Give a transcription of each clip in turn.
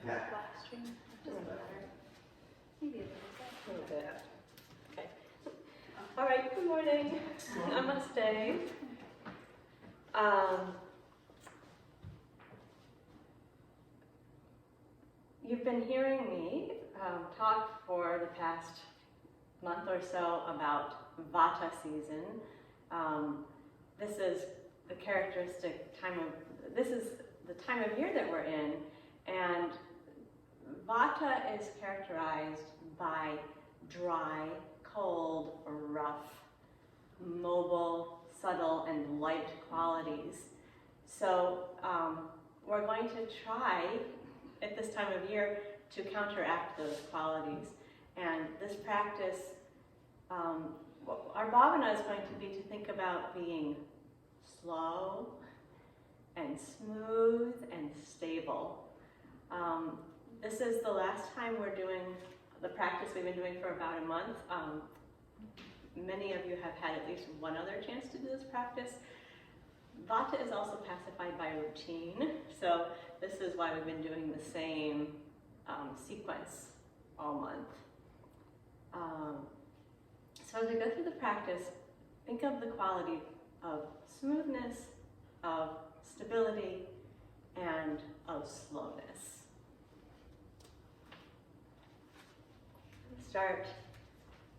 Black stream. Doesn't matter. Maybe a little bit. Okay. All right, good morning. Namaste. You've been hearing me talk for the past month or so about Vata season. This is the time of year that we're in, and Vata is characterized by dry, cold, rough, mobile, subtle, and light qualities. So we're going to try at this time of year to counteract those qualities. And this practice, our bhavana is going to be to think about being slow and smooth and stable. This is the last time we're doing the practice we've been doing for about a month. Many of you have had at least one other chance to do this practice. Vata is also pacified by routine, so this is why we've been doing the same sequence all month. So as we go through the practice, think of the quality of smoothness, of stability, and of slowness. Start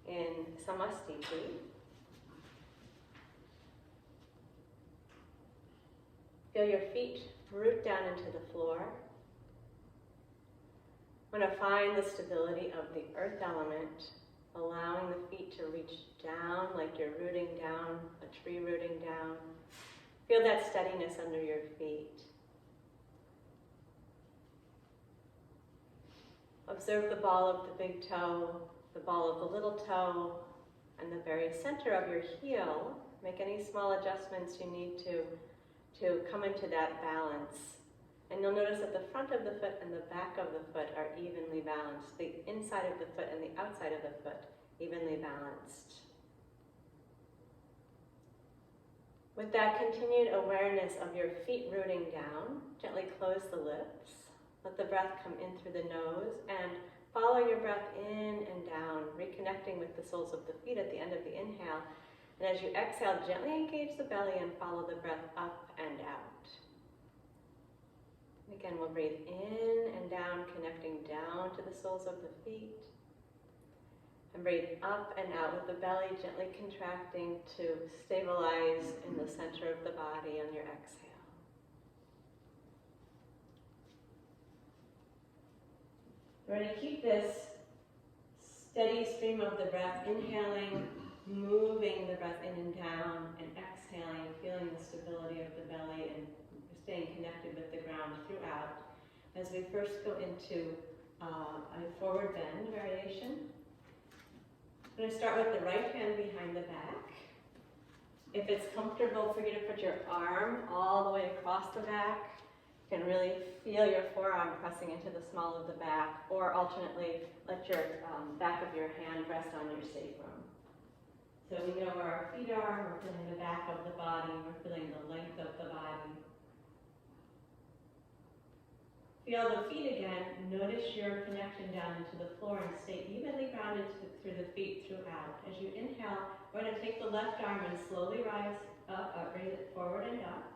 in Samastiti. Feel your feet root down into the floor. Want to find the stability of the earth element, allowing the feet to reach down like you're rooting down, a tree rooting down. Feel that steadiness under your feet. Observe the ball of the big toe, the ball of the little toe, and the very center of your heel. Make any small adjustments you need to come into that balance. And you'll notice that the front of the foot and the back of the foot are evenly balanced. The inside of the foot and the outside of the foot evenly balanced. With that continued awareness of your feet rooting down, gently close the lips. Let the breath come in through the nose and follow your breath in and down, reconnecting with the soles of the feet at the end of the inhale. And as you exhale, gently engage the belly and follow the breath up and out. Again, we'll breathe in and down, connecting down to the soles of the feet. And breathe up and out with the belly gently contracting to stabilize in the center of the body on your exhale. We're going to keep this steady stream of the breath, inhaling, moving the breath in and down, and exhaling, feeling the stability of the belly and staying connected with the ground throughout. As we first go into a forward bend variation, I'm going to start with the right hand behind the back. If it's comfortable for you to put your arm all the way across the back, you can really feel your forearm pressing into the small of the back, or alternately let your back of your hand rest on your sacrum. So we know where our feet are, we're feeling the back of the body, we're feeling the length of the body. Feel the feet again, notice your connection down into the floor and stay evenly grounded through the feet throughout. As you inhale, we're going to take the left arm and slowly rise up, raise it forward and up.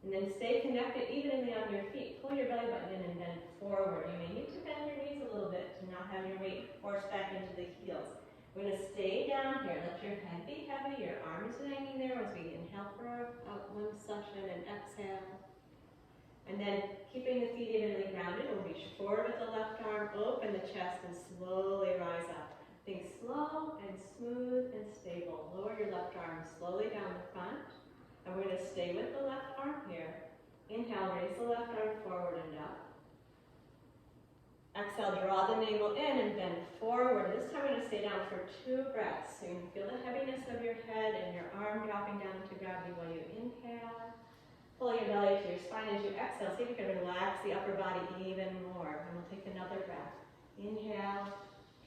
And then stay connected evenly on your feet. Pull your belly button in and bend forward. You may need to bend your knees a little bit to not have your weight forced back into the heels. We're going to stay down here. Let your head be heavy. Your arms hanging there as we inhale for one session and exhale. And then keeping the feet evenly grounded, we'll reach forward with the left arm, open the chest, and slowly rise up. Think slow and smooth and stable. Lower your left arm slowly down the front. And we're going to stay with the left arm here. Inhale, raise the left arm forward and up. Exhale, draw the navel in and bend forward. This time we're going to stay down for 2 breaths. So you can feel the heaviness of your head and your arm dropping down into gravity while you inhale. Pull your belly to your spine as you exhale. See if you can relax the upper body even more. And we'll take another breath. Inhale,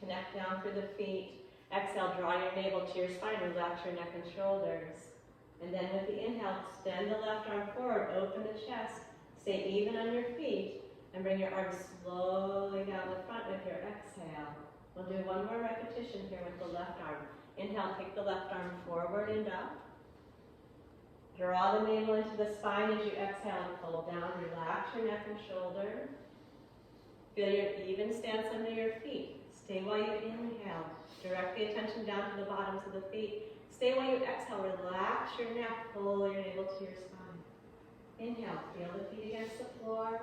connect down through the feet. Exhale, draw your navel to your spine, relax your neck and shoulders. And then with the inhale, extend the left arm forward, open the chest, stay even on your feet, and bring bring your arms slowly down the front with your exhale. We'll do one more repetition here with the left arm. Inhale, take the left arm forward and up. Draw the navel into the spine as you exhale and fold down. Relax your neck and shoulder. Feel your even stance under your feet. Stay while you inhale. Direct the attention down to the bottoms of the feet. Stay while you exhale. Relax your neck. Pull your navel to your spine. Inhale. Feel the feet against the floor.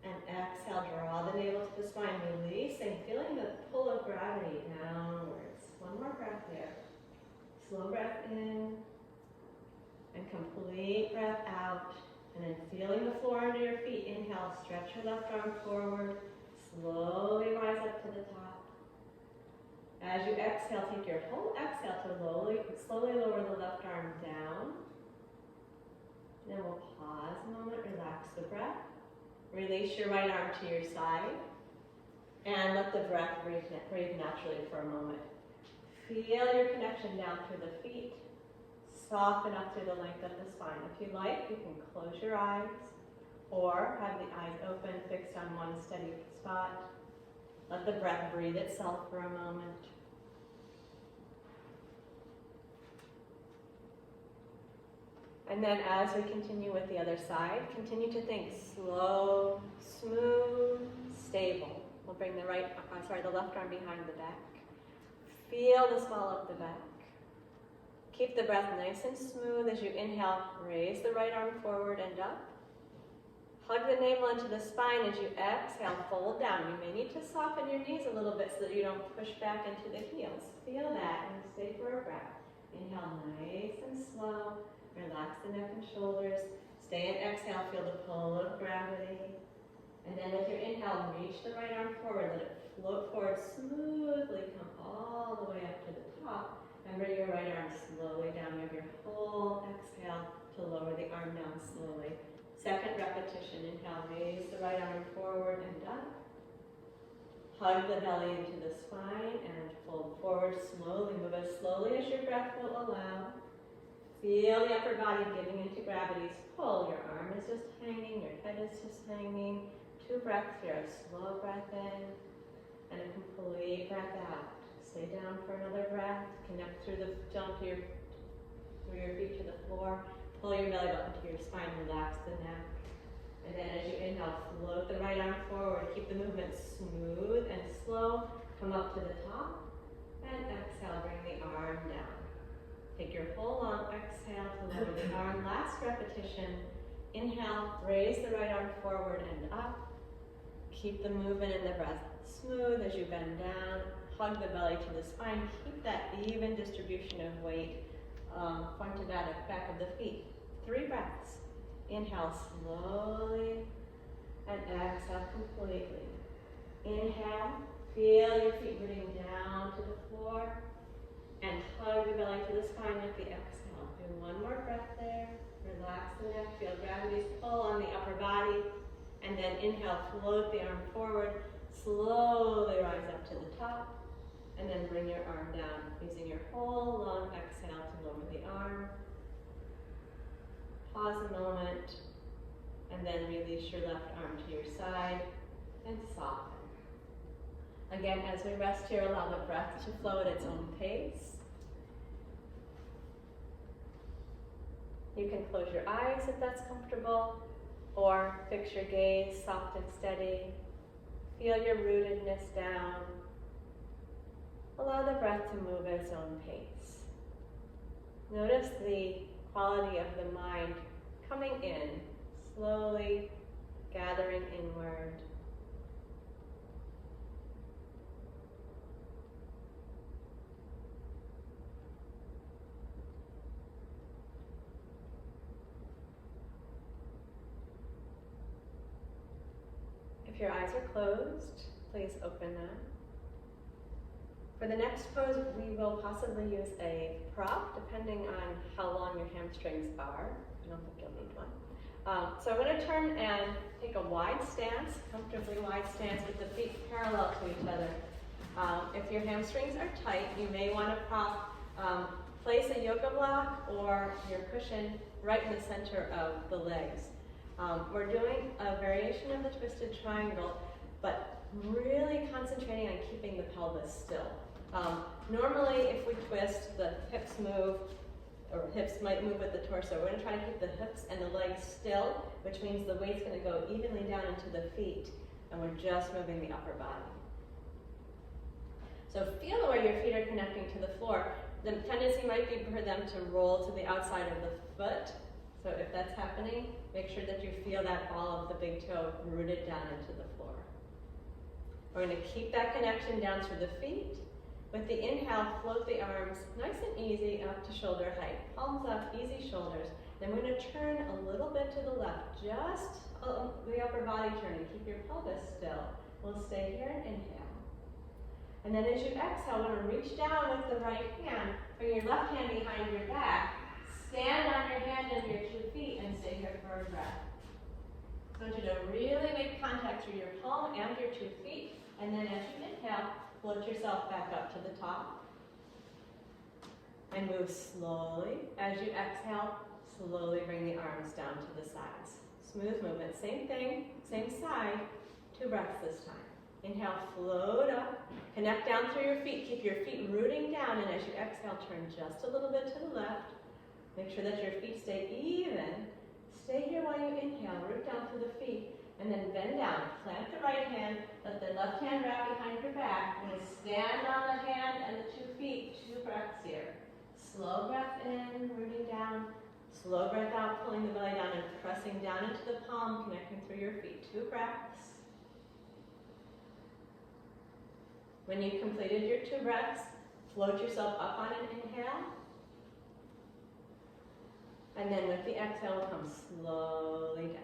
And exhale. Draw the navel to the spine. Releasing. Feeling the pull of gravity downwards. One more breath here. Slow breath in. And complete breath out. And then feeling the floor under your feet. Inhale. Stretch your left arm forward. Slowly rise up to the top. As you exhale, take your whole exhale to slowly lower the left arm down. Then we'll pause a moment, relax the breath. Release your right arm to your side. And let the breath breathe naturally for a moment. Feel your connection down through the feet. Soften up through the length of the spine. If you like, you can close your eyes or have the eyes open, fixed on one steady spot. Let the breath breathe itself for a moment. And then as we continue with the other side, continue to think slow, smooth, stable. We'll bring the left arm behind the back. Feel the swell of the back. Keep the breath nice and smooth as you inhale. Raise the right arm forward and up. Hug the navel into the spine as you exhale. Fold down. You may need to soften your knees a little bit so that you don't push back into the heels. Feel that and stay for a breath. Inhale nice and slow. Relax the neck and shoulders. Stay and exhale. Feel the pull of gravity. And then with your inhale, reach the right arm forward. Let it float forward smoothly. Come all the way up to the top. And bring your right arm slowly down. You have your whole exhale to lower the arm down slowly. Second repetition. Inhale, raise the right arm forward and up. Hug the belly into the spine and fold forward slowly. Move as slowly as your breath will allow. Feel the upper body giving into gravity's pull. Your arm is just hanging, your head is just hanging. 2 breaths here. A slow breath in and a complete breath out. Stay down for another breath. Connect through your feet to the floor. Pull your belly button to your spine. Relax the neck. And then as you inhale, float the right arm forward. Keep the movement smooth and slow. Come up to the top. And exhale, bring the arm down. Take your whole long exhale to lower the arm. Last repetition. Inhale, raise the right arm forward and up. Keep the movement and the breath smooth as you bend down. Hug the belly to the spine. Keep that even distribution of weight front to back of the feet. 3 breaths. Inhale slowly and exhale completely. Inhale, feel your feet rooting down to the floor and hug the belly to the spine with the exhale. Do one more breath there. Relax the neck. Feel gravity's pull on the upper body. And then inhale, float the arm forward. Slowly rise up to the top. And then bring your arm down, using your whole long exhale to lower the arm. Pause a moment, and then release your left arm to your side, and soften. Again, as we rest here, allow the breath to flow at its own pace. You can close your eyes if that's comfortable, or fix your gaze soft and steady. Feel your rootedness down. Allow the breath to move at its own pace. Notice the quality of the mind coming in, slowly gathering inward. If your eyes are closed, please open them. For the next pose, we will possibly use a prop, depending on how long your hamstrings are. I don't think you'll need one. So I'm going to turn and take a wide stance, comfortably wide stance with the feet parallel to each other. If your hamstrings are tight, you may want to place a yoga block or your cushion right in the center of the legs. We're doing a variation of the twisted triangle, but really concentrating on keeping the pelvis still. Normally, if we twist, the hips move, or hips might move with the torso. We're going to try to keep the hips and the legs still, which means the weight's going to go evenly down into the feet, and we're just moving the upper body. So feel the way your feet are connecting to the floor. The tendency might be for them to roll to the outside of the foot. So if that's happening, make sure that you feel that ball of the big toe rooted down into the floor. We're going to keep that connection down through the feet. With the inhale, float the arms nice and easy up to shoulder height. Palms up, easy shoulders. Then we're going to turn a little bit to the left, just the upper body turning. Keep your pelvis still. We'll stay here and inhale. And then as you exhale, we're going to reach down with the right hand. Bring your left hand behind your back. Stand on your hand and your 2 feet and stay here for a breath. I want you to really make contact through your palm and your 2 feet. And then as you inhale, float yourself back up to the top. And move slowly. As you exhale, slowly bring the arms down to the sides. Smooth movement. Same thing, same side. 2 breaths this time. Inhale, float up. Connect down through your feet. Keep your feet rooting down. And as you exhale, turn just a little bit to the left. Make sure that your feet stay even. Stay here while you inhale. Root down through the feet. And then bend down. Plant the right hand. Let the left hand wrap behind your back. And stand on the hand and the 2 feet. 2 breaths here. Slow breath in, rooting down. Slow breath out, pulling the belly down and pressing down into the palm, connecting through your feet. 2 breaths. When you've completed your 2 breaths, float yourself up on an inhale. And then with the exhale, come slowly down.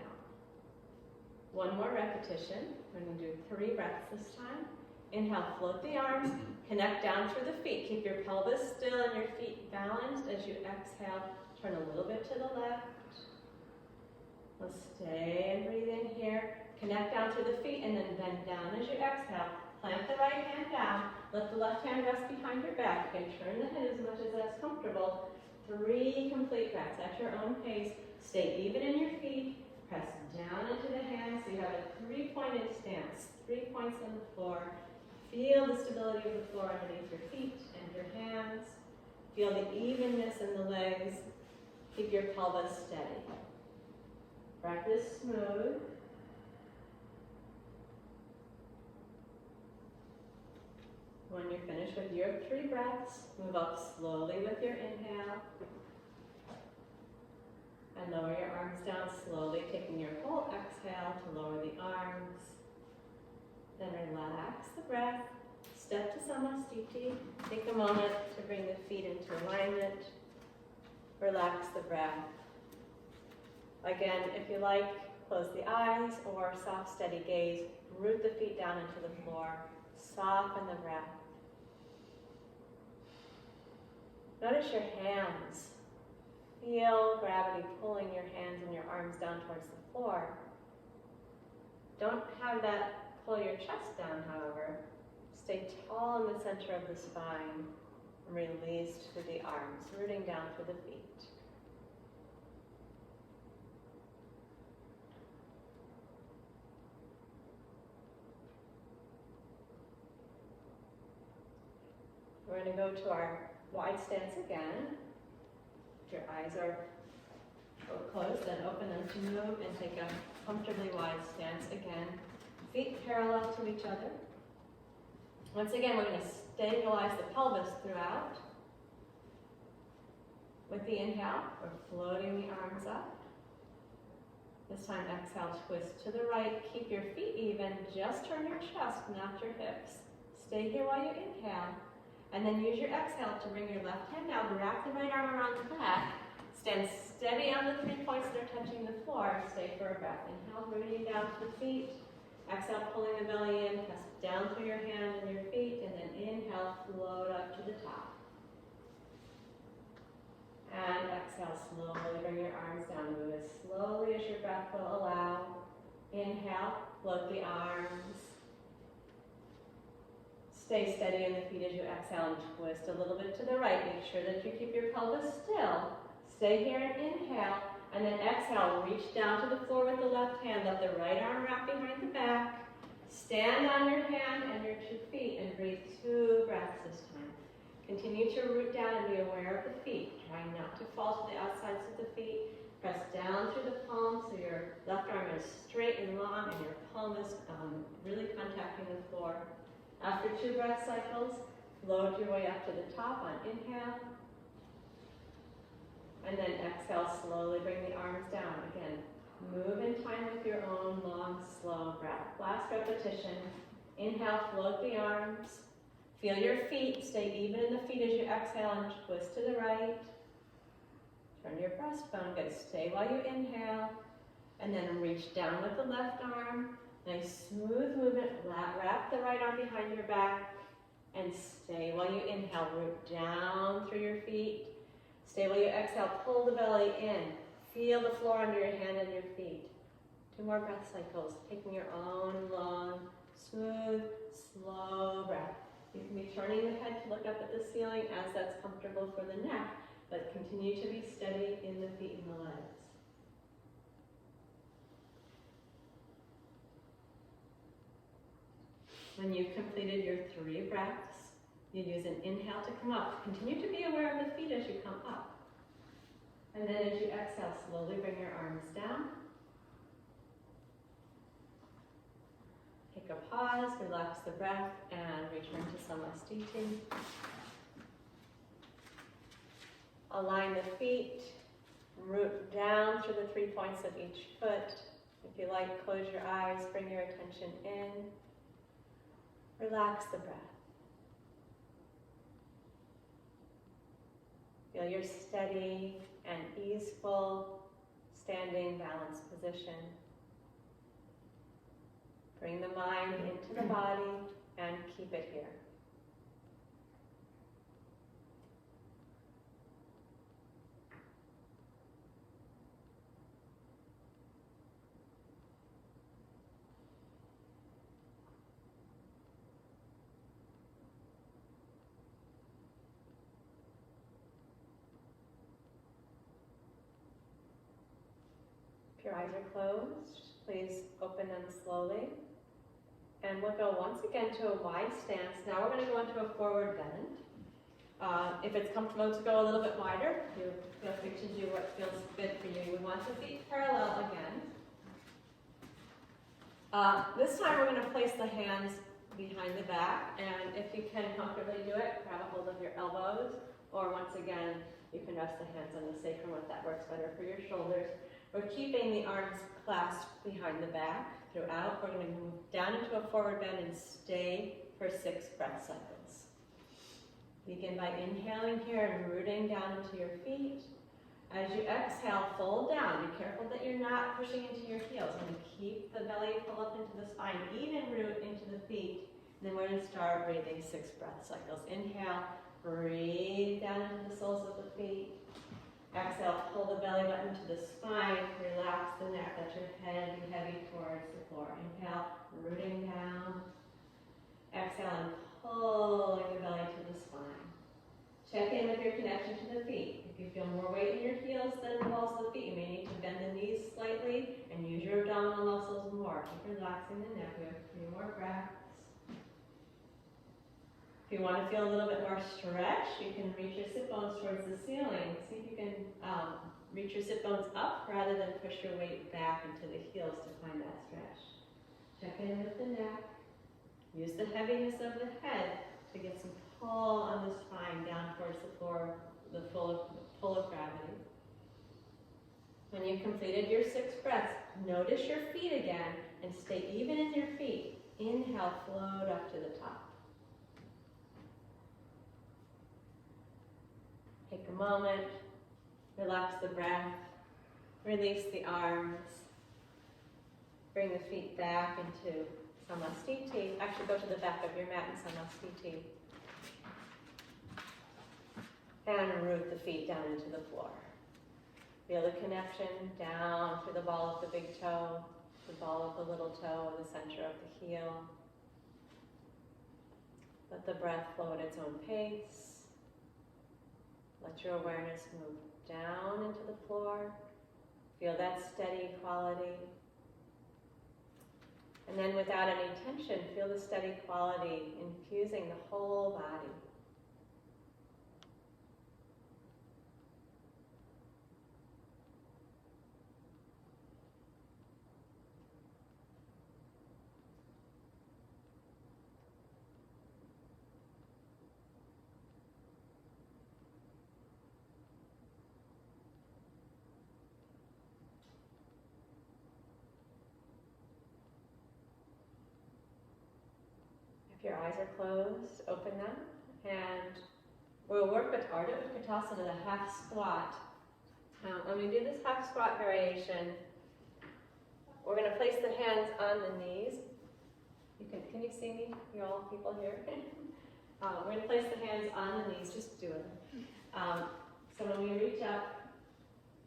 1 more repetition. We're going to do 3 breaths this time. Inhale, float the arms, connect down through the feet. Keep your pelvis still and your feet balanced. As you exhale, turn a little bit to the left. We'll stay and breathe in here. Connect down through the feet and then bend down as you exhale. Plant the right hand down. Let the left hand rest behind your back. You can turn the head as much as that's comfortable. 3 complete breaths at your own pace. Stay even in your feet. Press down into the hands so you have a 3-pointed stance. 3 points on the floor. Feel the stability of the floor underneath your feet and your hands. Feel the evenness in the legs. Keep your pelvis steady. Practice smooth. When you're finished with your 3 breaths, move up slowly with your inhale. And lower your arms down slowly, taking your whole exhale to lower the arms. Then relax the breath. Step to Samasthiti. Take a moment to bring the feet into alignment. Relax the breath. Again, if you like, close the eyes or soft, steady gaze. Root the feet down into the floor. Soften the breath. Notice your hands. Feel gravity pulling your hands and your arms down towards the floor. Don't have that pull your chest down, however. Stay tall in the center of the spine and release through the arms, rooting down through the feet. We're going to go to our wide stance again. Your eyes are closed, then open them to move and take a comfortably wide stance again. Feet parallel to each other. Once again, we're going to stabilize the pelvis throughout. With the inhale, we're floating the arms up. This time, exhale, twist to the right. Keep your feet even. Just turn your chest, not your hips. Stay here while you inhale. And then use your exhale to bring your left hand down. Wrap the right arm around the back. Stand steady on the 3 points that are touching the floor. Stay for a breath. Inhale, rooting down to the feet. Exhale, pulling the belly in. Press down through your hand and your feet. And then inhale, float up to the top. And exhale, slowly bring your arms down. Move as slowly as your breath will allow. Inhale, float the arms. Stay steady in the feet as you exhale and twist a little bit to the right. Make sure that you keep your pelvis still. Stay here and inhale. And then exhale, reach down to the floor with the left hand. Let the right arm wrap behind the back. Stand on your hand and your 2 feet and breathe 2 breaths this time. Continue to root down and be aware of the feet. Try not to fall to the outsides of the feet. Press down through the palm so your left arm is straight and long and your palm is really contacting the floor. After 2 breath cycles, float your way up to the top on inhale. And then exhale, slowly bring the arms down. Again, move in time with your own long, slow breath. Last repetition. Inhale, float the arms. Feel your feet. Stay even in the feet as you exhale and twist to the right. Turn your breastbone. Good. Stay while you inhale. And then reach down with the left arm. Nice smooth movement. Wrap the right arm behind your back. And stay while you inhale. Root down through your feet. Stay while you exhale. Pull the belly in. Feel the floor under your hand and your feet. 2 more breath cycles. Taking your own long, smooth, slow breath. You can be turning the head to look up at the ceiling as that's comfortable for the neck, but continue to be steady in the feet and the legs. When you've completed your 3 breaths, you use an inhale to come up. Continue to be aware of the feet as you come up. And then as you exhale, slowly bring your arms down. Take a pause, relax the breath, and return to Samastiti. Align the feet, root down through the 3 points of each foot. If you like, close your eyes, bring your attention in. Relax the breath. Feel your steady and easeful standing balanced position. Bring the mind into the body and keep it here. If your eyes are closed, please open them slowly. And we'll go once again to a wide stance. Now we're going to go into a forward bend. If it's comfortable to go a little bit wider, you feel free to do what feels good for you. We want the feet parallel again. This time we're going to place the hands behind the back, and if you can comfortably do it, grab a hold of your elbows, or once again, you can rest the hands on the sacrum if that works better for your shoulders. We're keeping the arms clasped behind the back throughout. We're going to move down into a forward bend and stay for 6 breath cycles. Begin by inhaling here and rooting down into your feet. As you exhale, fold down. Be careful that you're not pushing into your heels. We're going to keep the belly pull up into the spine, even root into the feet. And then we're going to start breathing 6 breath cycles. Inhale, breathe down into the soles of the feet. Exhale, pull the belly button to the spine, relax the neck, let your head be heavy towards the floor. Inhale, rooting down. Exhale, and pulling the belly to the spine. Check in with your connection to the feet. If you feel more weight in your heels than the balls of the feet, you may need to bend the knees slightly and use your abdominal muscles more. Keep relaxing the neck. We have 3 more breaths. If you want to feel a little bit more stretch, you can reach your sit bones towards the ceiling. See if you can reach your sit bones up rather than push your weight back into the heels to find that stretch. Check in with the neck. Use the heaviness of the head to get some pull on the spine down towards the floor, the pull of gravity. When you've completed your 6 breaths, notice your feet again and stay even in your feet. Inhale, float up to the top. Take a moment, relax the breath, release the arms, bring the feet back into Samastiti. Actually, go to the back of your mat in Samastiti. And root the feet down into the floor. Feel the connection down through the ball of the big toe, the ball of the little toe, and the center of the heel. Let the breath flow at its own pace. Let your awareness move down into the floor Feel that steady quality. And then without any tension, feel the steady quality infusing the whole body. If your eyes are closed, open them, and we'll work with Ardha Utkatasana, the half squat. When we do this half squat variation, we're going to place the hands on the knees. Can you see me? You all people here? We're going to place the hands on the knees. Just do it. So when we reach up,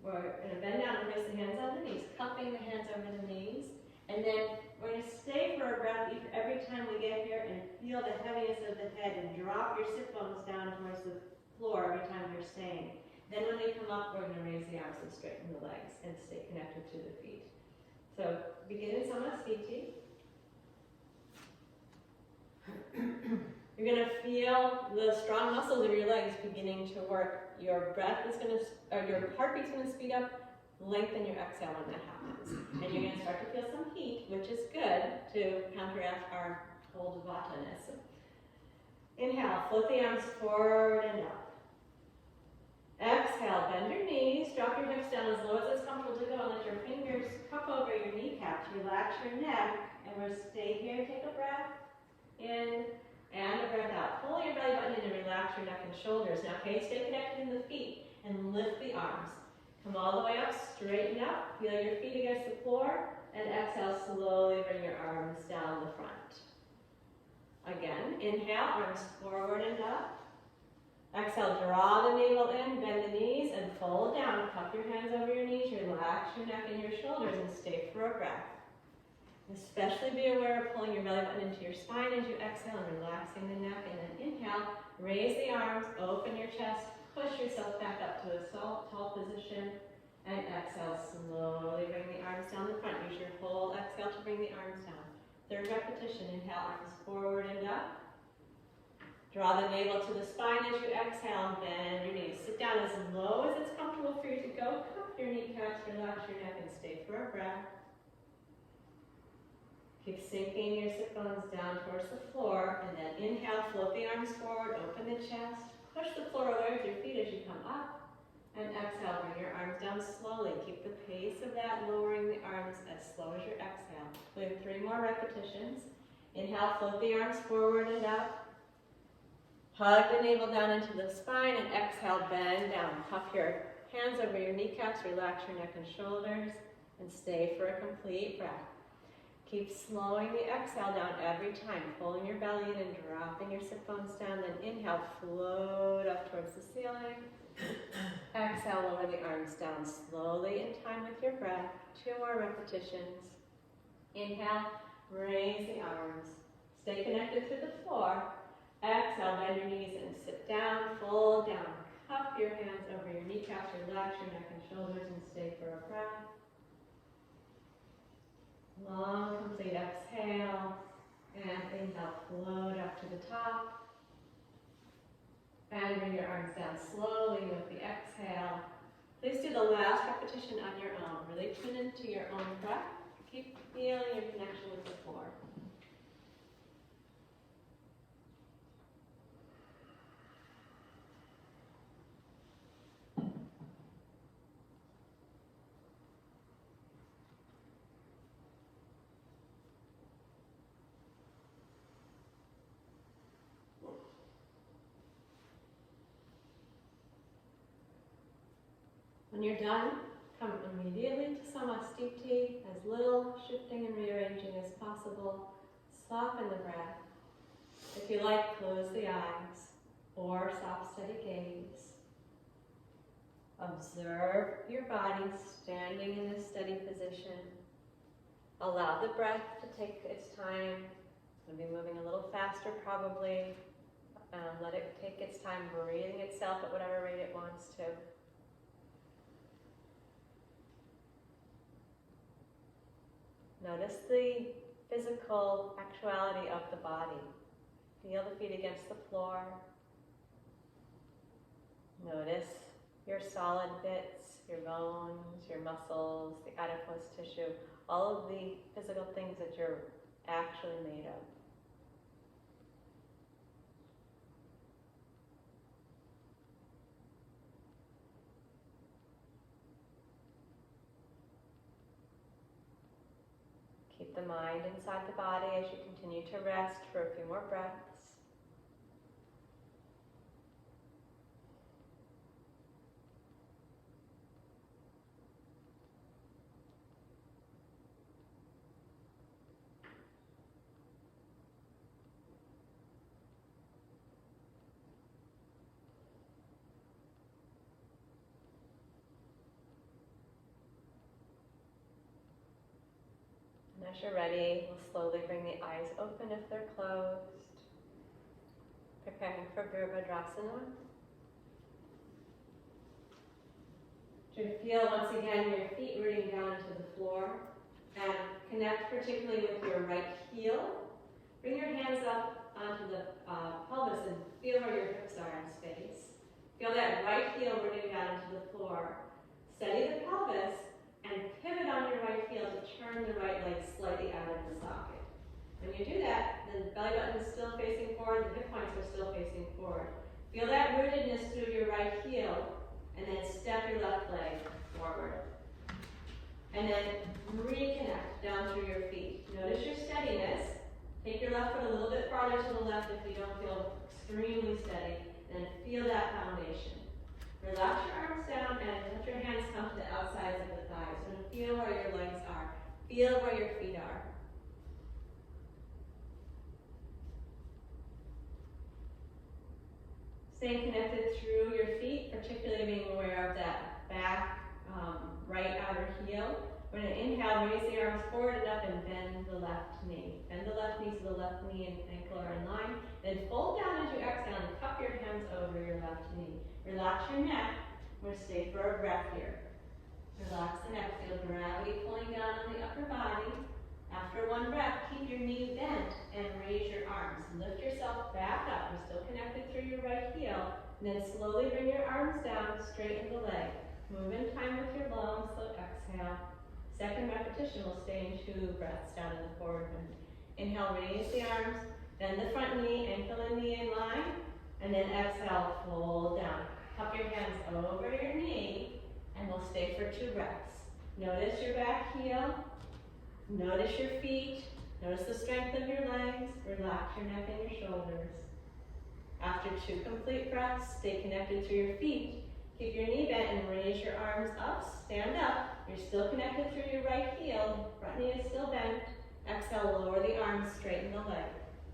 we're going to bend down and place the hands on the knees, cupping the hands over the knees. And then we're going to stay for a breath every time we get here and feel the heaviness of the head and drop your sit bones down towards the floor every time you're staying. Then when they come up, we're going to raise the arms and straighten the legs and stay connected to the feet. So begin in Samasthiti. You're going to feel the strong muscles of your legs beginning to work. Your breath is going to, or your heartbeat's going to speed up. Lengthen your exhale when that happens. And you're going to start to feel some heat, which is good to counteract our cold Vata-ness. Inhale, float the arms forward and up. Exhale, bend your knees, drop your hips down as low as it's comfortable to go, and let your fingers cup over your kneecaps. Relax your neck, and we'll stay here. Take a breath in and a breath out. Pull your belly button in and relax your neck and shoulders. Now, okay, stay connected in the feet and lift the arms. Come all the way up, straighten up, feel your feet against the floor, and exhale, slowly bring your arms down the front. Again, inhale, arms forward and up. Exhale, draw the navel in, bend the knees, and fold down. Cup your hands over your knees, relax your neck and your shoulders, and stay for a breath. Especially be aware of pulling your belly button into your spine as you exhale and relaxing the neck. And then inhale, raise the arms, open your chest, push yourself back up to a tall position, and exhale, slowly bring the arms down the front. Use your whole exhale to bring the arms down. Third repetition, inhale, arms forward and up. Draw the navel to the spine as you exhale, and bend your knees. Sit down as low as it's comfortable for you to go. Cup your kneecaps, relax your neck, and stay for a breath. Keep sinking your sit bones down towards the floor, and then inhale, float the arms forward, open the chest. Push the floor away with your feet as you come up, and exhale, bring your arms down slowly. Keep the pace of that, lowering the arms as slow as your exhale. We have 3 more repetitions. Inhale, float the arms forward and up. Hug the navel down into the spine, and exhale, bend down. Cup your hands over your kneecaps, relax your neck and shoulders, and stay for a complete breath. Keep slowing the exhale down every time, pulling your belly in and dropping your sit bones down. Then inhale, float up towards the ceiling. Exhale, lower the arms down slowly in time with your breath. 2 more repetitions. Inhale, raise the arms. Stay connected to the floor. Exhale, bend your knees and sit down, fold down. Cup your hands over your kneecaps, relax your neck and shoulders, and stay for a breath. Long, complete exhale, and inhale, float up to the top, and bring your arms down slowly with the exhale. Please do the last repetition on your own. Really tune into your own breath. Keep feeling your connection with the floor. When you're done, come immediately to Samasthiti, as little shifting and rearranging as possible. Soften the breath. If you like, close the eyes or soft, steady gaze. Observe your body standing in this steady position. Allow the breath to take its time. It's going to be moving a little faster probably. Let it take its time breathing itself at whatever rate it wants to. Notice the physical actuality of the body. Feel the feet against the floor. Notice your solid bits, your bones, your muscles, the adipose tissue, all of the physical things that you're actually made of. Keep the mind inside the body as you continue to rest for a few more breaths. And as you're ready, we'll slowly bring the eyes open if they're closed. Preparing for Virabhadrasana. Try to feel once again your feet rooting down into the floor and connect particularly with your right heel. Bring your hands up onto the pelvis and feel where your hips are in space. Feel that right heel rooting down into the floor. Steady the pelvis and pivot on your right heel to turn the right leg slightly out of the socket. When you do that, the belly button is still facing forward, the hip points are still facing forward. Feel that rootedness through your right heel, and then step your left leg forward. And then reconnect down through your feet. Notice your steadiness. Take your left foot a little bit farther to the left if you don't feel extremely steady, and then feel that foundation. Relax your arms down and let your hands come to the outsides of the thighs. And feel where your legs are. Feel where your feet are. Staying connected through your feet, particularly being aware of that back, right outer heel. We're going to inhale, raise the arms forward and up and bend the left knee. Bend the left knee so the left knee and ankle are in line. Then fold down as you exhale and cup your hands over your left knee. Relax your neck. We're going to stay for a breath here. Relax the neck. Feel gravity pulling down on the upper body. After one breath, keep your knee bent and raise your arms. Lift yourself back up. You're still connected through your right heel. And then slowly bring your arms down, straighten the leg. Move in time with your lungs, so exhale. Second repetition will stay in 2 breaths down in the forward bend. Inhale, raise the arms, bend the front knee, ankle and knee in line, and then exhale, fold down. Cup your hands over your knee, and we'll stay for 2 breaths. Notice your back heel, notice your feet, notice the strength of your legs, relax your neck and your shoulders. After 2 complete breaths, stay connected through your feet. Keep your knee bent and raise your arms up, stand up. You're still connected through your right heel, front knee is still bent. Exhale, lower the arms, straighten the leg.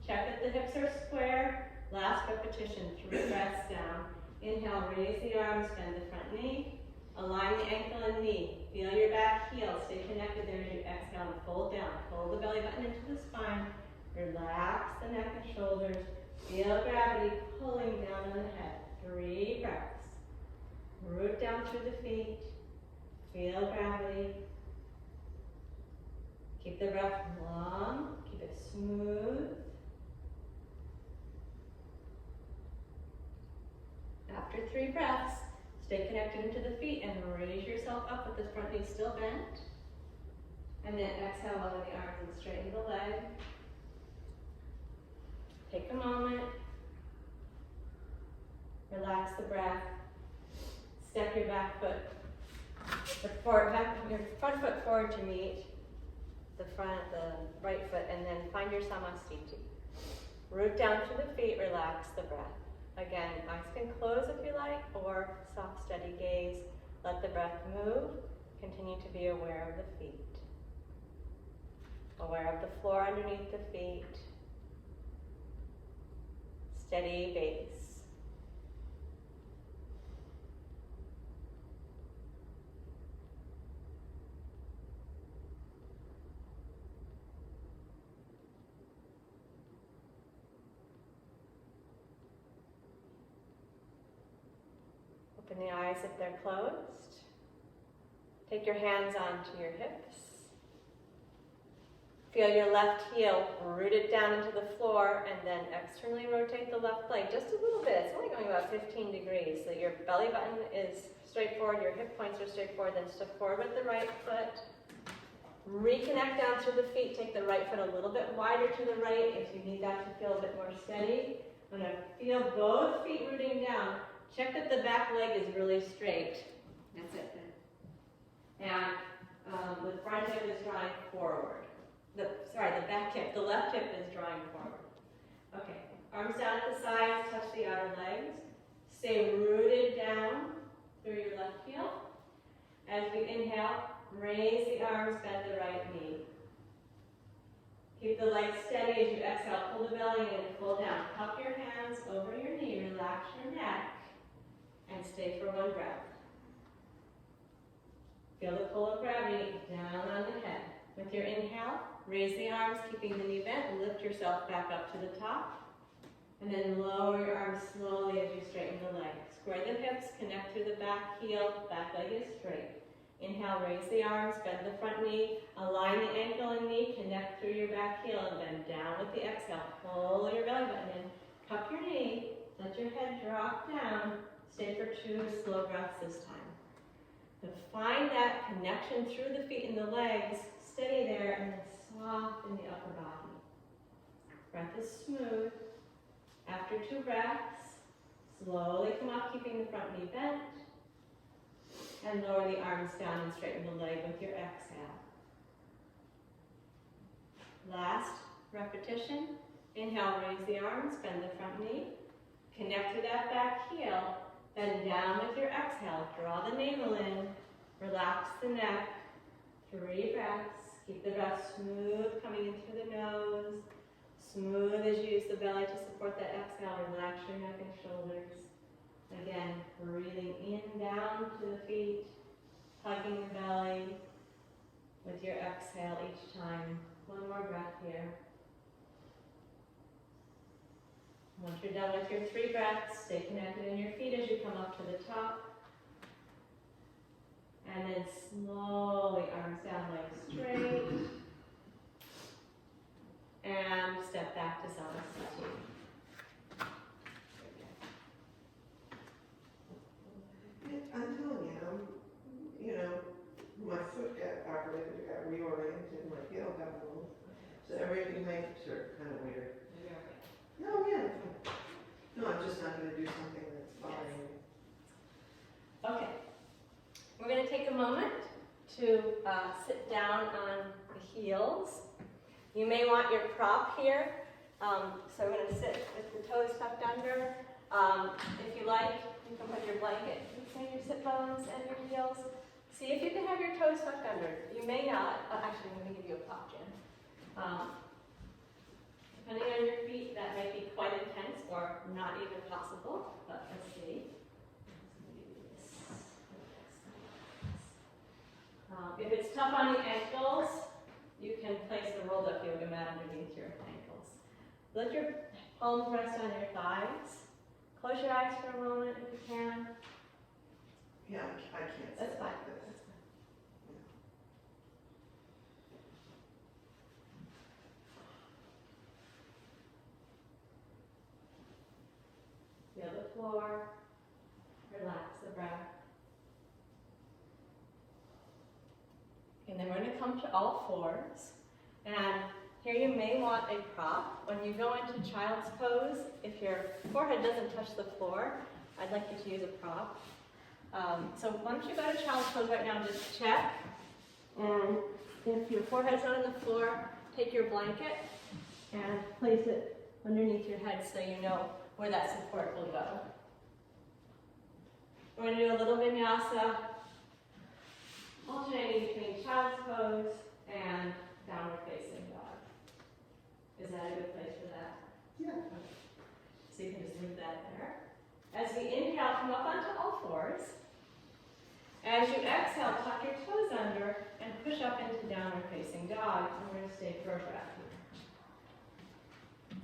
Check that the hips are square. Last repetition, 3 breaths down. Inhale, raise the arms, bend the front knee. Align the ankle and knee. Feel your back heel, stay connected there as you exhale and fold down. Fold the belly button into the spine. Relax the neck and shoulders. Feel gravity pulling down on the head. 3 breaths. Root down through the feet. Feel gravity. Keep the breath long. Keep it smooth. After 3 breaths, stay connected into the feet and raise yourself up with the front knee still bent. And then exhale, lower the arms and straighten the leg. Take a moment. Relax the breath. Step your back foot, your front foot forward to meet the right foot, and then find your samasthiti. Root down through the feet, relax the breath. Again, eyes can close if you like, or soft, steady gaze. Let the breath move. Continue to be aware of the feet. Aware of the floor underneath the feet. Steady base. Open the eyes if they're closed. Take your hands onto your hips. Feel your left heel root it down into the floor, and then externally rotate the left leg just a little bit. It's only going about 15 degrees. So your belly button is straight forward, your hip points are straight forward, then step forward with the right foot. Reconnect down through the feet. Take the right foot a little bit wider to the right if you need that to feel a bit more steady. I'm going to feel both feet rooting down. Check that the back leg is really straight. That's it. And the front hip is drawing forward. The back hip, the left hip is drawing forward. Okay, arms down at the sides, touch the outer legs. Stay rooted down through your left heel. As we inhale, raise the arms, bend the right knee. Keep the legs steady as you exhale. Pull the belly in and pull down. Cup your hands over your knee, relax your neck, and stay for one breath. Feel the pull of gravity down on the head. With your inhale, raise the arms, keeping the knee bent, and lift yourself back up to the top. And then lower your arms slowly as you straighten the legs. Square the hips, connect through the back heel, back leg is straight. Inhale, raise the arms, bend the front knee, align the ankle and knee, connect through your back heel, and then down with the exhale. Pull your belly button in, cup your knee, let your head drop down. Stay for 2 slow breaths this time. To find that connection through the feet and the legs, steady there, and then soft in the upper body. Breath is smooth. After 2 breaths, slowly come up, keeping the front knee bent, and lower the arms down and straighten the leg with your exhale. Last repetition. Inhale, raise the arms, bend the front knee, connect to that back heel, then down with your exhale. Draw the navel in, relax the neck. 3 breaths. Keep the breath smooth, coming in through the nose. Smooth as you use the belly to support that exhale. Relax your neck and shoulders. Again, breathing in, down to the feet, hugging the belly with your exhale each time. 1 more breath here. Once you're done with your 3 breaths, stay connected in your feet as you come up to the top. And then slowly, arms down, legs straight. And step back to Samasthiti. I'm telling you, my foot got operated, got reoriented, my heel got moved. So everything makes it kind of weird. No, yeah. No, I'm just not going to do something that's bothering me. Okay. We're going to take a moment to sit down on the heels. You may want your prop here. So we're going to sit with the toes tucked under. If you like, you can put your blanket between your sit bones and your heels. See if you can have your toes tucked under. You may not. Actually, I'm going to give you a pop, Jen. Depending on your feet, that might be quite intense or not even possible. But let's see. If it's tough on the ankles, you can place the rolled up yoga mat underneath your ankles. Let your palms rest on your thighs. Close your eyes for a moment if you can. Yeah, I can't That's sit fine. like this. That's fine. Feel the floor. Relax the breath. And then we're going to come to all fours. And here you may want a prop. When you go into child's pose, if your forehead doesn't touch the floor, I'd like you to use a prop. So why don't you go to child's pose right now and just check. And if your forehead's not on the floor, take your blanket and place it underneath your head so you know where that support will go. We're going to do a little vinyasa, alternating between child's pose and downward facing dog. Is that a good place for that? Yeah. So you can just leave that there. As we inhale, come up onto all fours. As you exhale, tuck your toes under and push up into downward facing dog. And we're going to stay for a breath here.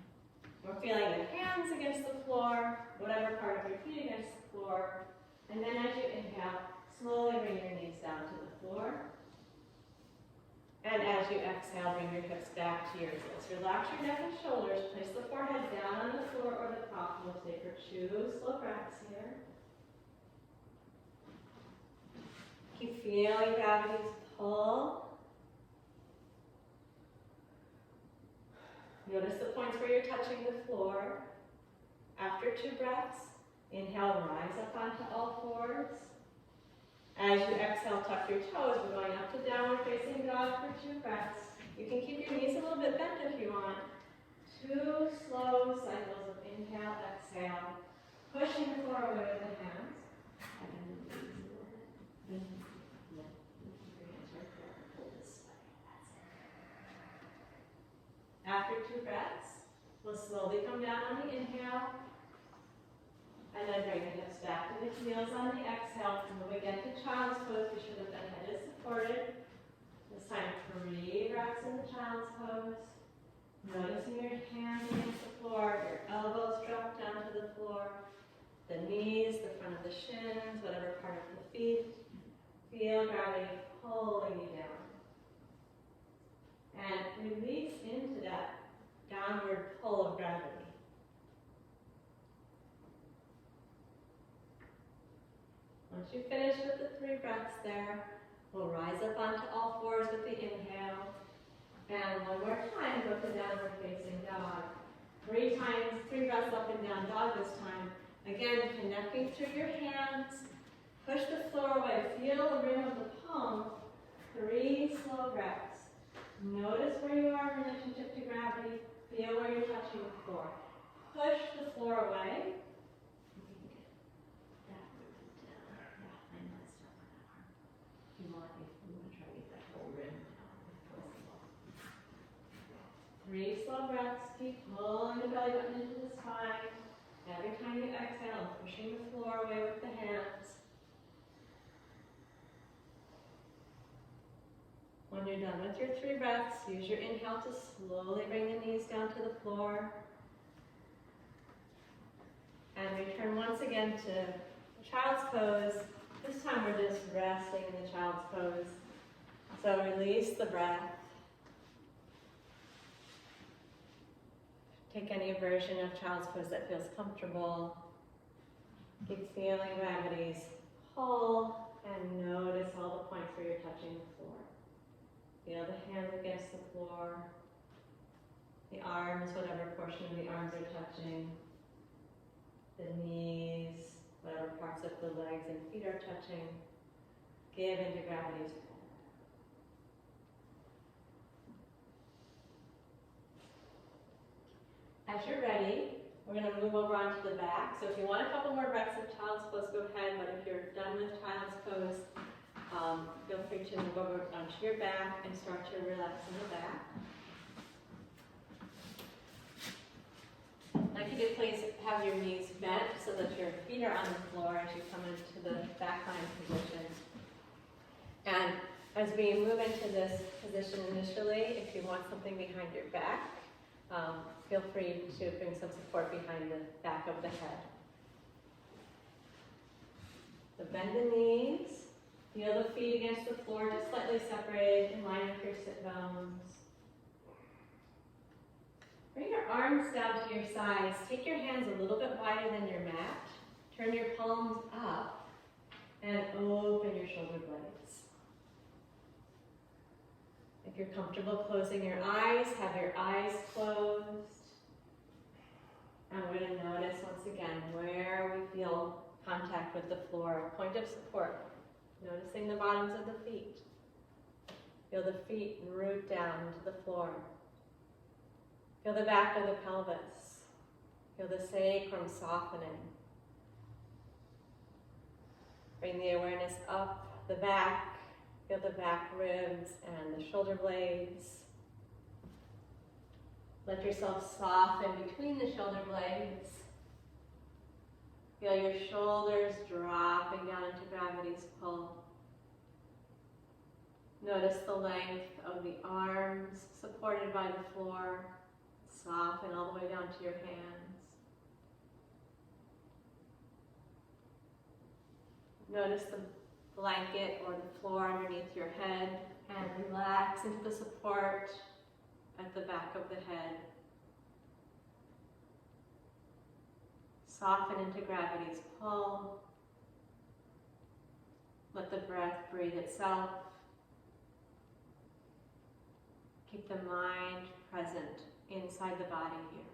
We're feeling the hands against the floor, whatever part of your feet against the floor. And then as you inhale, slowly bring your knees down to the floor. And as you exhale, bring your hips back to your heels. Relax your neck and shoulders. Place the forehead down on the floor or the top. We'll take for 2 slow breaths here. Keep feeling gravity's pull. Notice the points where you're touching the floor. After 2 breaths, inhale, rise up onto all fours. As you exhale, tuck your toes. We're going up to downward facing dog for 2 breaths. You can keep your knees a little bit bent if you want. 2 slow cycles of inhale, exhale. Pushing the floor away with the hands. After 2 breaths, we'll slowly come down on the inhale. And then bring the hips back to the heels on the exhale. Move again to child's pose. Be sure that the head is supported. This time, 3 breaths in the child's pose. Noticing your hands against the floor, your elbows drop down to the floor, the knees, the front of the shins, whatever part of the feet. Feel gravity pulling you down. And release into that downward pull of gravity. Once you finish with the 3 breaths there, we'll rise up onto all fours with the inhale. And one more time, go to downward facing dog. 3 times, 3 breaths up and down dog this time. Again, connecting through your hands. Push the floor away. Feel the rim of the palm. 3 slow breaths. Notice where you are in relationship to gravity. Feel where you're touching the floor. Push the floor away. Three slow breaths. Keep pulling the belly button into the spine. Every time you exhale, pushing the floor away with the hands. When you're done with your 3 breaths, use your inhale to slowly bring the knees down to the floor. And return once again to child's pose. This time we're just resting in the child's pose. So release the breath. Take any version of child's pose that feels comfortable. Keep feeling gravity's pull and notice all the points where you're touching the floor. Feel the hands against the floor, the arms, whatever portion of the arms are touching, the knees, whatever parts of the legs and feet are touching. Give into gravity's pull. As you're ready, we're going to move over onto the back. So if you want a couple more breaths of child's pose, go ahead. But if you're done with child's pose, feel free to move over onto your back and start to relax in the back. I'd like you to please have your knees bent so that your feet are on the floor as you come into the back line position. And as we move into this position initially, if you want something behind your back, feel free to bring some support behind the back of the head. So bend the knees. Feel the feet against the floor, just slightly separated in line with your sit bones. Bring your arms down to your sides. Take your hands a little bit wider than your mat. Turn your palms up and open your shoulder blades. If you're comfortable closing your eyes, have your eyes closed. And we're going to notice once again where we feel contact with the floor, point of support. Noticing the bottoms of the feet. Feel the feet root down into the floor. Feel the back of the pelvis. Feel the sacrum softening. Bring the awareness up the back. Feel the back ribs and the shoulder blades. Let yourself soften between the shoulder blades. Feel your shoulders dropping down into gravity's pull. Notice the length of the arms supported by the floor. Soften all the way down to your hands. Notice the blanket or the floor underneath your head, and relax into the support at the back of the head. Soften into gravity's pull. Let the breath breathe itself. Keep the mind present inside the body here.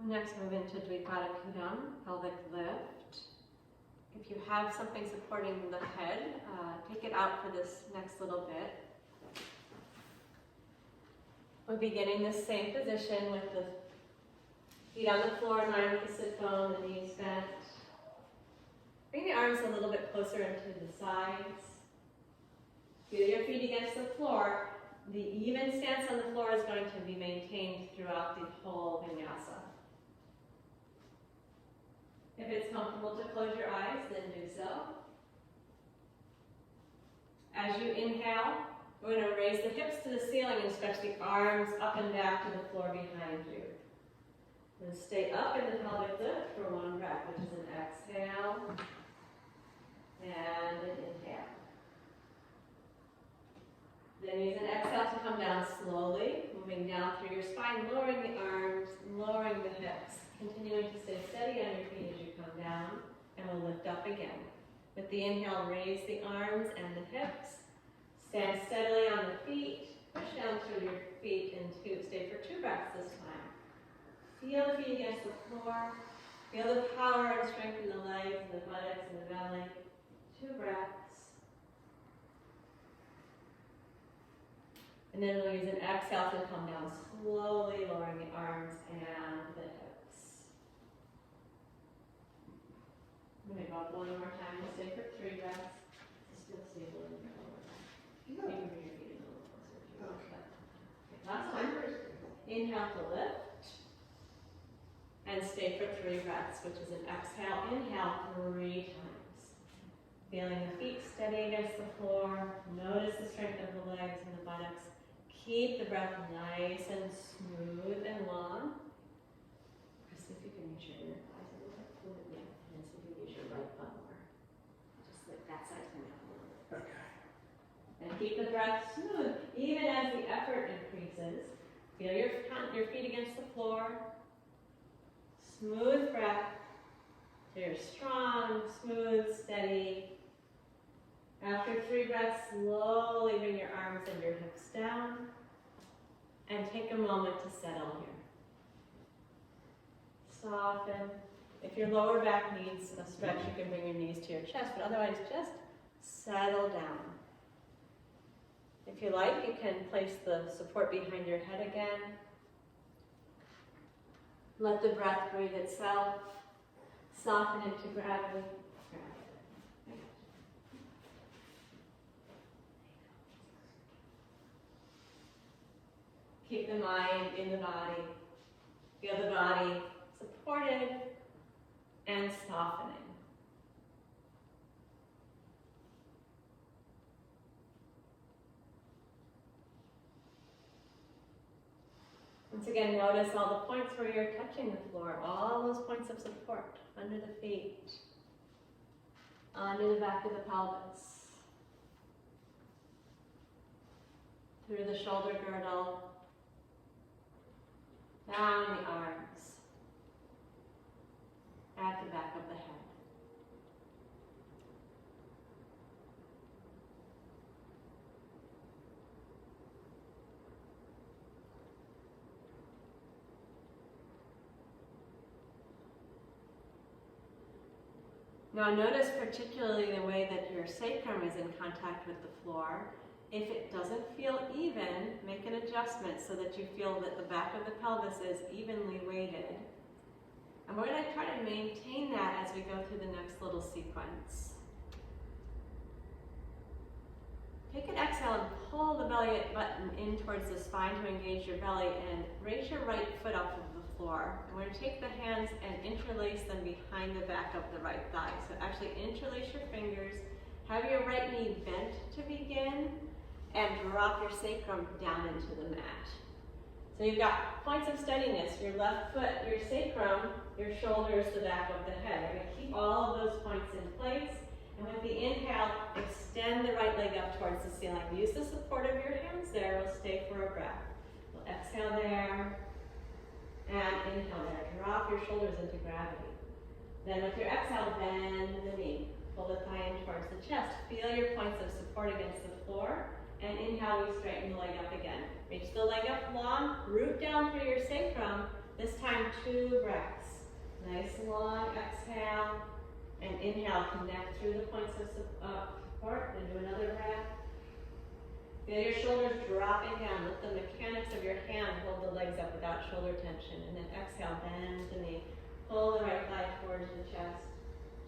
Next, move into Dvipada Kudam, pelvic lift. If you have something supporting the head, take it out for this next little bit. We're beginning the same position with the feet on the floor in line with the sit bone, the knees bent. Bring the arms a little bit closer into the sides. Feel your feet against the floor. The even stance on the floor is going to be maintained throughout the whole vinyasa. If it's comfortable to close your eyes, then do so. As you inhale, we're going to raise the hips to the ceiling and stretch the arms up and back to the floor behind you. Then stay up in the pelvic lift for one breath, which is an exhale and an inhale. Then use an exhale to come down slowly, moving down through your spine, lowering the arms, lowering the hips. Continuing to stay steady on your feet as you come down, and we'll lift up again. With the inhale, raise the arms and the hips. Stand steadily on the feet. Push down through your feet and stay for 2 breaths this time. Feel the feet against the floor. Feel the power and strength in the legs, and the buttocks, and the belly. 2 breaths. And then we'll use an exhale to come down slowly, lowering the arms and the hips. I'm going to go up one more time. We'll stay for 3 breaths. Still stable in your lower back. You can bring your feet a little closer if you want. Okay, last time. Inhale to lift. And stay for 3 breaths, which is an exhale. Inhale 3 times. Feeling the feet steady against the floor. Notice the strength of the legs and the buttocks. Keep the breath nice and smooth and long. Chris, if you can reach your inner thighs a little bit fluidly. And see if you use your right butt more. Just like that side coming up a little bit. Okay. And keep the breath smooth. Even as the effort increases, feel your feet against the floor. Smooth breath. So you're strong, smooth, steady. After 3 breaths, slowly bring your arms and your hips down. And take a moment to settle here. Soften. If your lower back needs a stretch, you can bring your knees to your chest, but otherwise just settle down. If you like, you can place the support behind your head again. Let the breath breathe itself. Soften into gravity. Keep the mind in the body. Feel the body supported and softening. Once again, notice all the points where you're touching the floor, all those points of support under the feet, under the back of the pelvis, through the shoulder girdle, down the arms, at the back of the head. Now notice particularly the way that your sacrum is in contact with the floor. If it doesn't feel even, make an adjustment so that you feel that the back of the pelvis is evenly weighted. And we're going to try to maintain that as we go through the next little sequence. Take an exhale and pull the belly button in towards the spine to engage your belly, and raise your right foot off of the floor. And we're going to take the hands and interlace them behind the back of the right thigh. So actually interlace your fingers, have your right knee bent to begin, and drop your sacrum down into the mat. So you've got points of steadiness, your left foot, your sacrum, your shoulders, the back of the head. We're going to keep all of those points in place. And with the inhale, extend the right leg up towards the ceiling. Use the support of your hands there. We'll stay for a breath. We'll exhale there, and inhale there. Drop your shoulders into gravity. Then with your exhale, bend the knee. Pull the thigh in towards the chest. Feel your points of support against the floor. And inhale, we straighten the leg up again. Reach the leg up long, root down through your sacrum. This time, 2 breaths. Nice long exhale. And inhale, connect through the points of support. Then do another breath. Feel your shoulders dropping down. Let the mechanics of your hand hold the legs up without shoulder tension. And then exhale, bend the knee. Pull the right thigh towards the chest.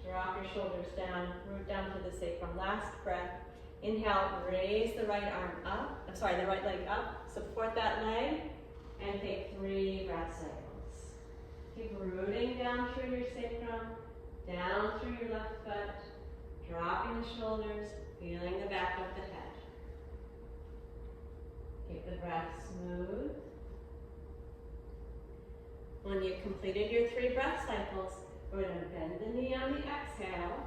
Drop your shoulders down, root down to the sacrum. Last breath. Inhale, raise the right arm up. The right leg up. Support that leg. And take 3 breath cycles. Keep rooting down through your sacrum. Down through your left foot, dropping the shoulders, feeling the back of the head. Keep the breath smooth. When you've completed your 3 breath cycles, we're going to bend the knee on the exhale.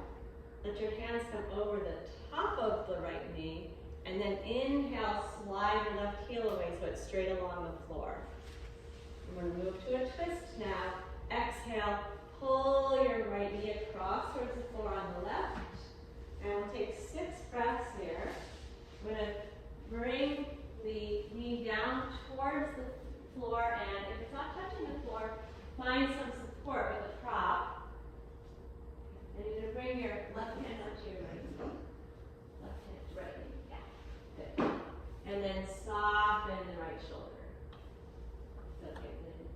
Let your hands come over the top of the right knee, and then inhale, slide your left heel away so it's straight along the floor. We're going to move to a twist now. Exhale. Pull your right knee across towards the floor on the left. And we'll take 6 breaths here. We're going to bring the knee down towards the floor, and if it's not touching the floor, find some support with a prop. And you're going to bring your left hand onto your right knee. Left hand, right knee. Yeah. Good. And then soften the right shoulder. Okay, good.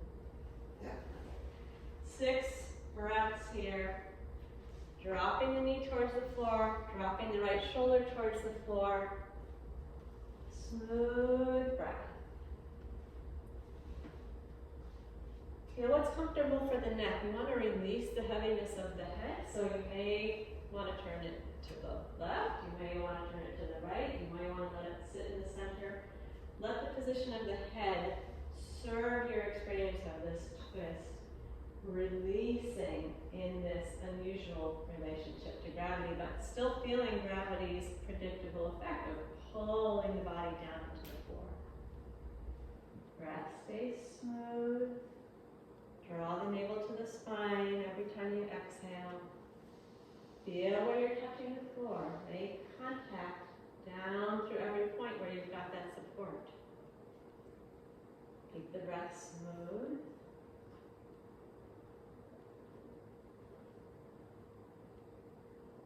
Yeah. 6 breaths here. Dropping the knee towards the floor, dropping the right shoulder towards the floor. Smooth breath. Feel what's comfortable for the neck. We want to release the heaviness of the head, so you may want to turn it to the left, you may want to turn it to the right, you may want to let it sit in the center. Let the position of the head serve your experience of this twist. Releasing in this unusual relationship to gravity, but still feeling gravity's predictable effect of pulling the body down into the floor. Breath stays smooth. Draw the navel to the spine every time you exhale. Feel where you're touching the floor. Make contact down through every point where you've got that support. Keep the breath smooth.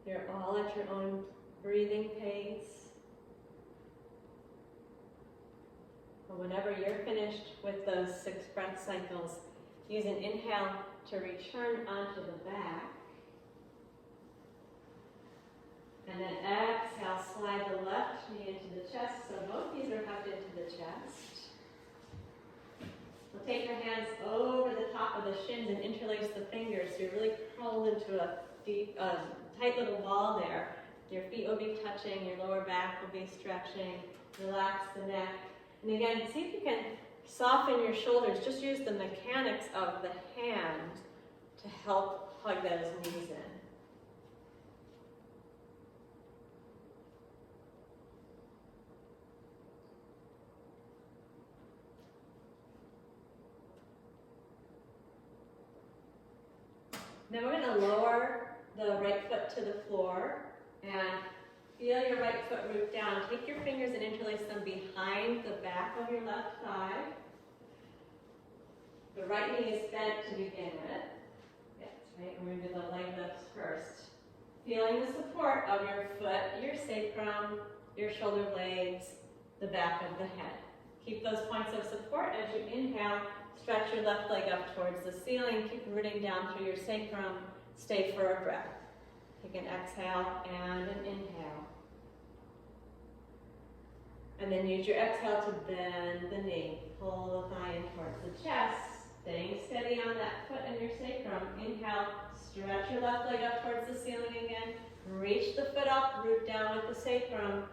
You're all at your own breathing pace. But whenever you're finished with those 6 breath cycles, use an inhale to return onto the back. And then exhale, slide the left knee into the chest, so both knees are hugged into the chest. We'll take your hands over the top of the shins and interlace the fingers so you're really curled into a deep, tight little ball there. Your feet will be touching, your lower back will be stretching. Relax the neck. And again, see if you can soften your shoulders. Just use the mechanics of the hand to help hug those knees in. Then we're going to lower the right foot to the floor and feel your right foot root down. Take your fingers and interlace them behind the back of your left thigh. The right knee is bent to begin with. Yes, right. We're going to do the leg lifts first. Feeling the support of your foot, your sacrum, your shoulder blades, the back of the head. Keep those points of support as you inhale. Stretch your left leg up towards the ceiling. Keep rooting down through your sacrum. Stay for a breath. Take an exhale and an inhale. And then use your exhale to bend the knee. Pull the thigh in towards the chest. Staying steady on that foot and your sacrum. Inhale, stretch your left leg up towards the ceiling again. Reach the foot up, root down with the sacrum,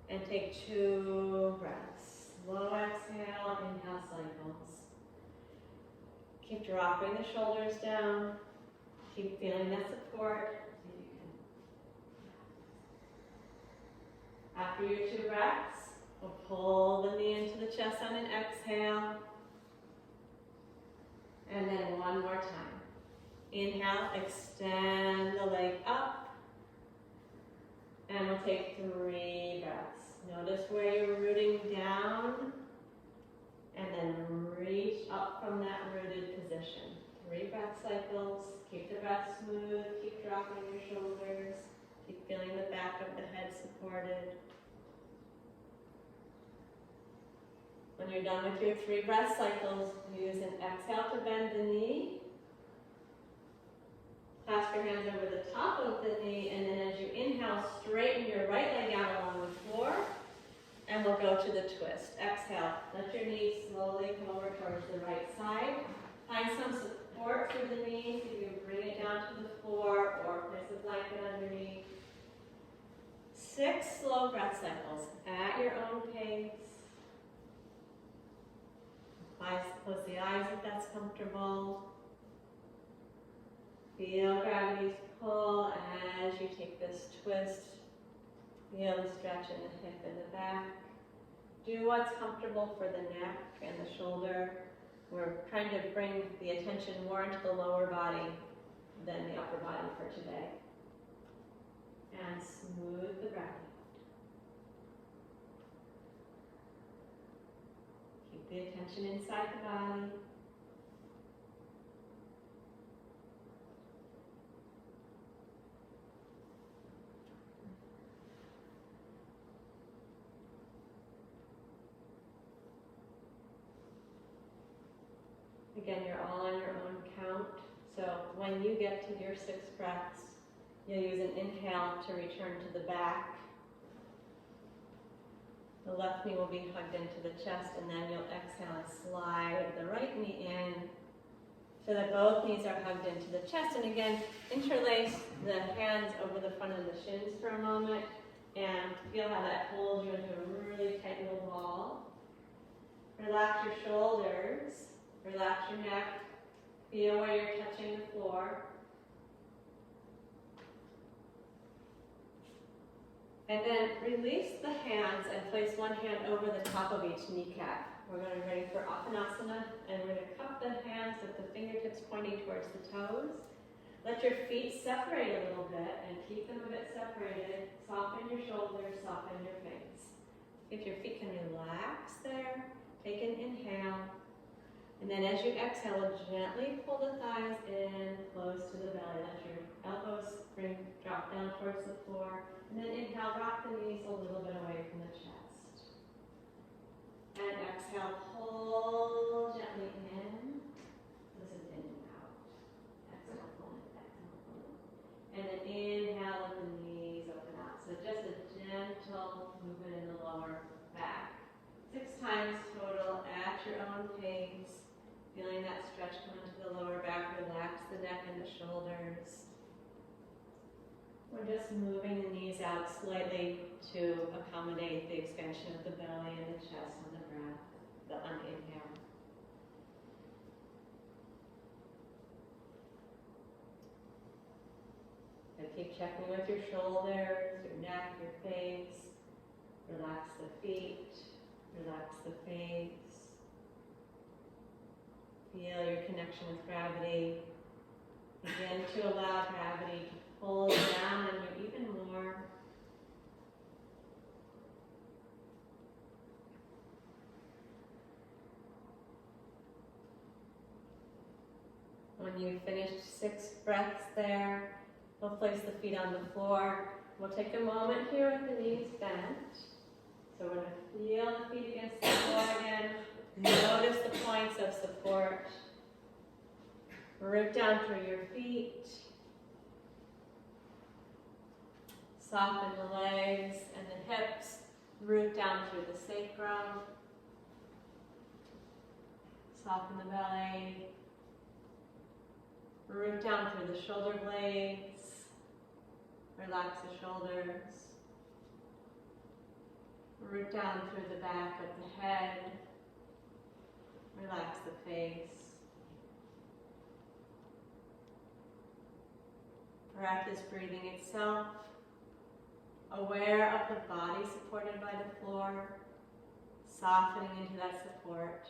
and take 2 breaths. Slow exhale, inhale cycles. Keep dropping the shoulders down. Keep feeling that support. See if you can. After your 2 breaths, we'll pull the knee into the chest on an exhale. And then one more time. Inhale, extend the leg up. And we'll take 3 breaths. Notice where you're rooting down. And then reach up from that rooted position. 3 breath cycles. Keep the breath smooth. Keep dropping your shoulders. Keep feeling the back of the head supported. When you're done with your 3 breath cycles, use an exhale to bend the knee. Clasp your hands over the top of the knee, and then as you inhale, straighten your right leg out along the floor, and we'll go to the twist. Exhale, let your knees slowly come over towards the right side. Find some support through the knees. You can bring it down to the floor or place a blanket underneath. 6 slow breath cycles at your own pace. Close the eyes if that's comfortable. Feel gravity's pull as you take this twist. Feel the stretch in the hip and the back. Do what's comfortable for the neck and the shoulder. We're trying to bring the attention more into the lower body than the upper body for today. And smooth the breath out. Keep the attention inside the body. Again, you're all on your own count. So when you get to your 6 breaths, you'll use an inhale to return to the back. The left knee will be hugged into the chest, and then you'll exhale and slide the right knee in so that both knees are hugged into the chest. And again, interlace the hands over the front of the shins for a moment and feel how that holds you into a really tight little ball. Relax your shoulders. Relax your neck. Feel where you're touching the floor. And then release the hands and place one hand over the top of each kneecap. We're going to be ready for Uttanasana, and we're going to cup the hands with the fingertips pointing towards the toes. Let your feet separate a little bit and keep them a bit separated. Soften your shoulders, soften your face. If your feet can relax there, take an inhale. And then as you exhale, gently pull the thighs in, close to the belly. Let your elbows drop down towards the floor. And then inhale, rock the knees a little bit away from the chest. And exhale, pull gently in. Listen in and out. Exhale, pull it, exhale, pull it. And then inhale, let the knees open out. So just a gentle movement in the lower back. 6 times total at your own pace. Feeling that stretch come into the lower back, relax the neck and the shoulders. We're just moving the knees out slightly to accommodate the expansion of the belly and the chest on the breath, on the inhale. And keep checking with your shoulders, your neck, your face. Relax the feet, relax the face. Feel your connection with gravity. Begin to allow gravity to pull down on you even more. When you've finished 6 breaths there, we'll place the feet on the floor. We'll take a moment here with the knees bent. So we're going to feel the feet against the floor again. Root down through your feet. Soften the legs and the hips. Root down through the sacrum. Soften the belly. Root down through the shoulder blades. Relax the shoulders. Root down through the back of the head. Relax the face. Breath is breathing itself. Aware of the body supported by the floor. Softening into that support.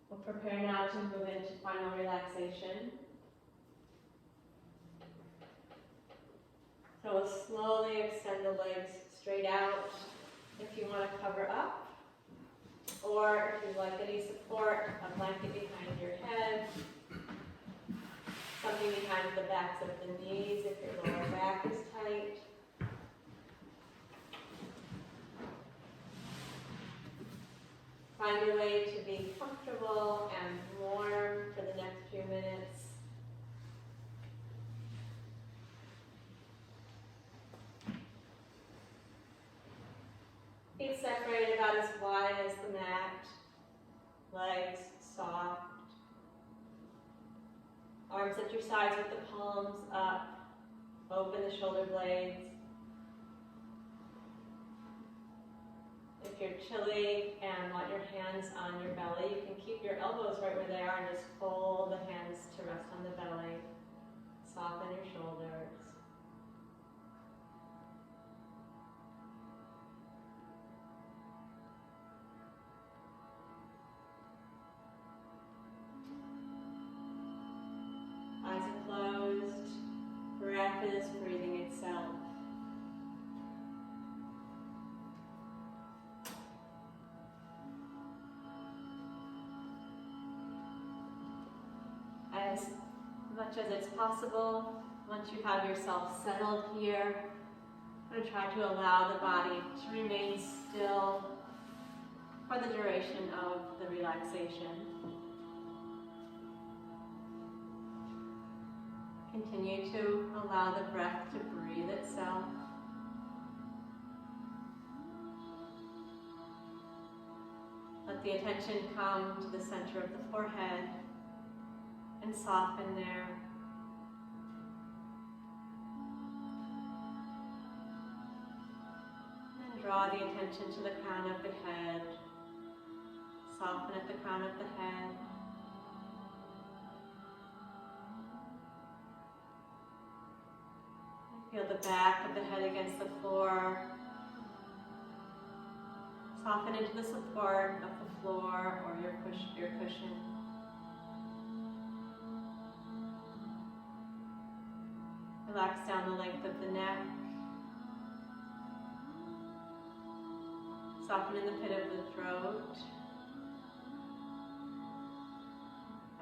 We'll prepare now to move into final relaxation. So we'll slowly extend the legs straight out if you want to cover up, or if you'd like any support, a blanket behind your head, something behind the backs of the knees if your lower back is tight. Find your way to be comfortable and warm for the next few minutes. Feet separated about as wide as the mat. Legs soft. Arms at your sides with the palms up. Open the shoulder blades. If you're chilly and want your hands on your belly, you can keep your elbows right where they are and just fold the hands to rest on the belly. Soften your shoulders. Eyes are closed. Breath is breathing itself. As much as it's possible, once you have yourself settled here, I'm going to try to allow the body to remain still for the duration of the relaxation. Continue to allow the breath to breathe itself. Let the attention come to the center of the forehead and soften there. And draw the attention to the crown of the head. Soften at the crown of the head. Feel the back of the head against the floor. Soften into the support of the floor or your cushion. Relax down the length of the neck. Soften in the pit of the throat.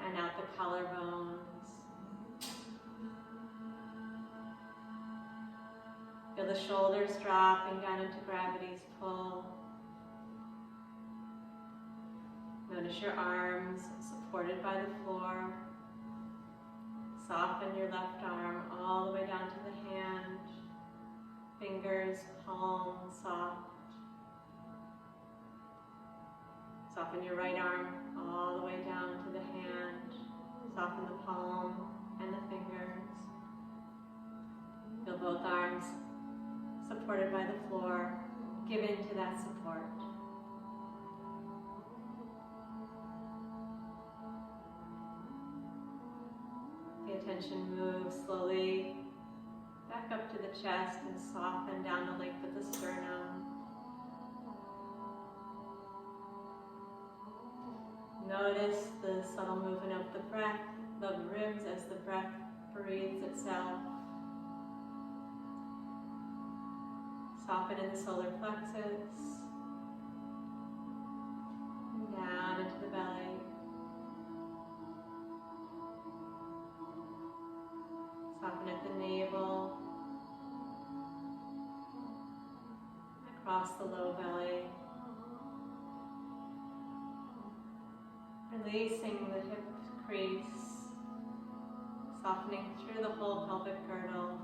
And out the collarbones. Feel the shoulders dropping down into gravity's pull. Notice your arms supported by the floor. Soften your left arm all the way down to the hand. Fingers, palm, soft. Soften your right arm all the way down to the hand. Soften the palm and the fingers. Feel both arms supported by the floor. Give in to that support. The attention moves slowly back up to the chest and soften down the length of the sternum. Notice the subtle movement of the breath, the ribs as the breath breathes itself. Soften in the solar plexus. And down into the belly. Soften at the navel. across the low belly. Releasing the hip crease, softening through the whole pelvic girdle.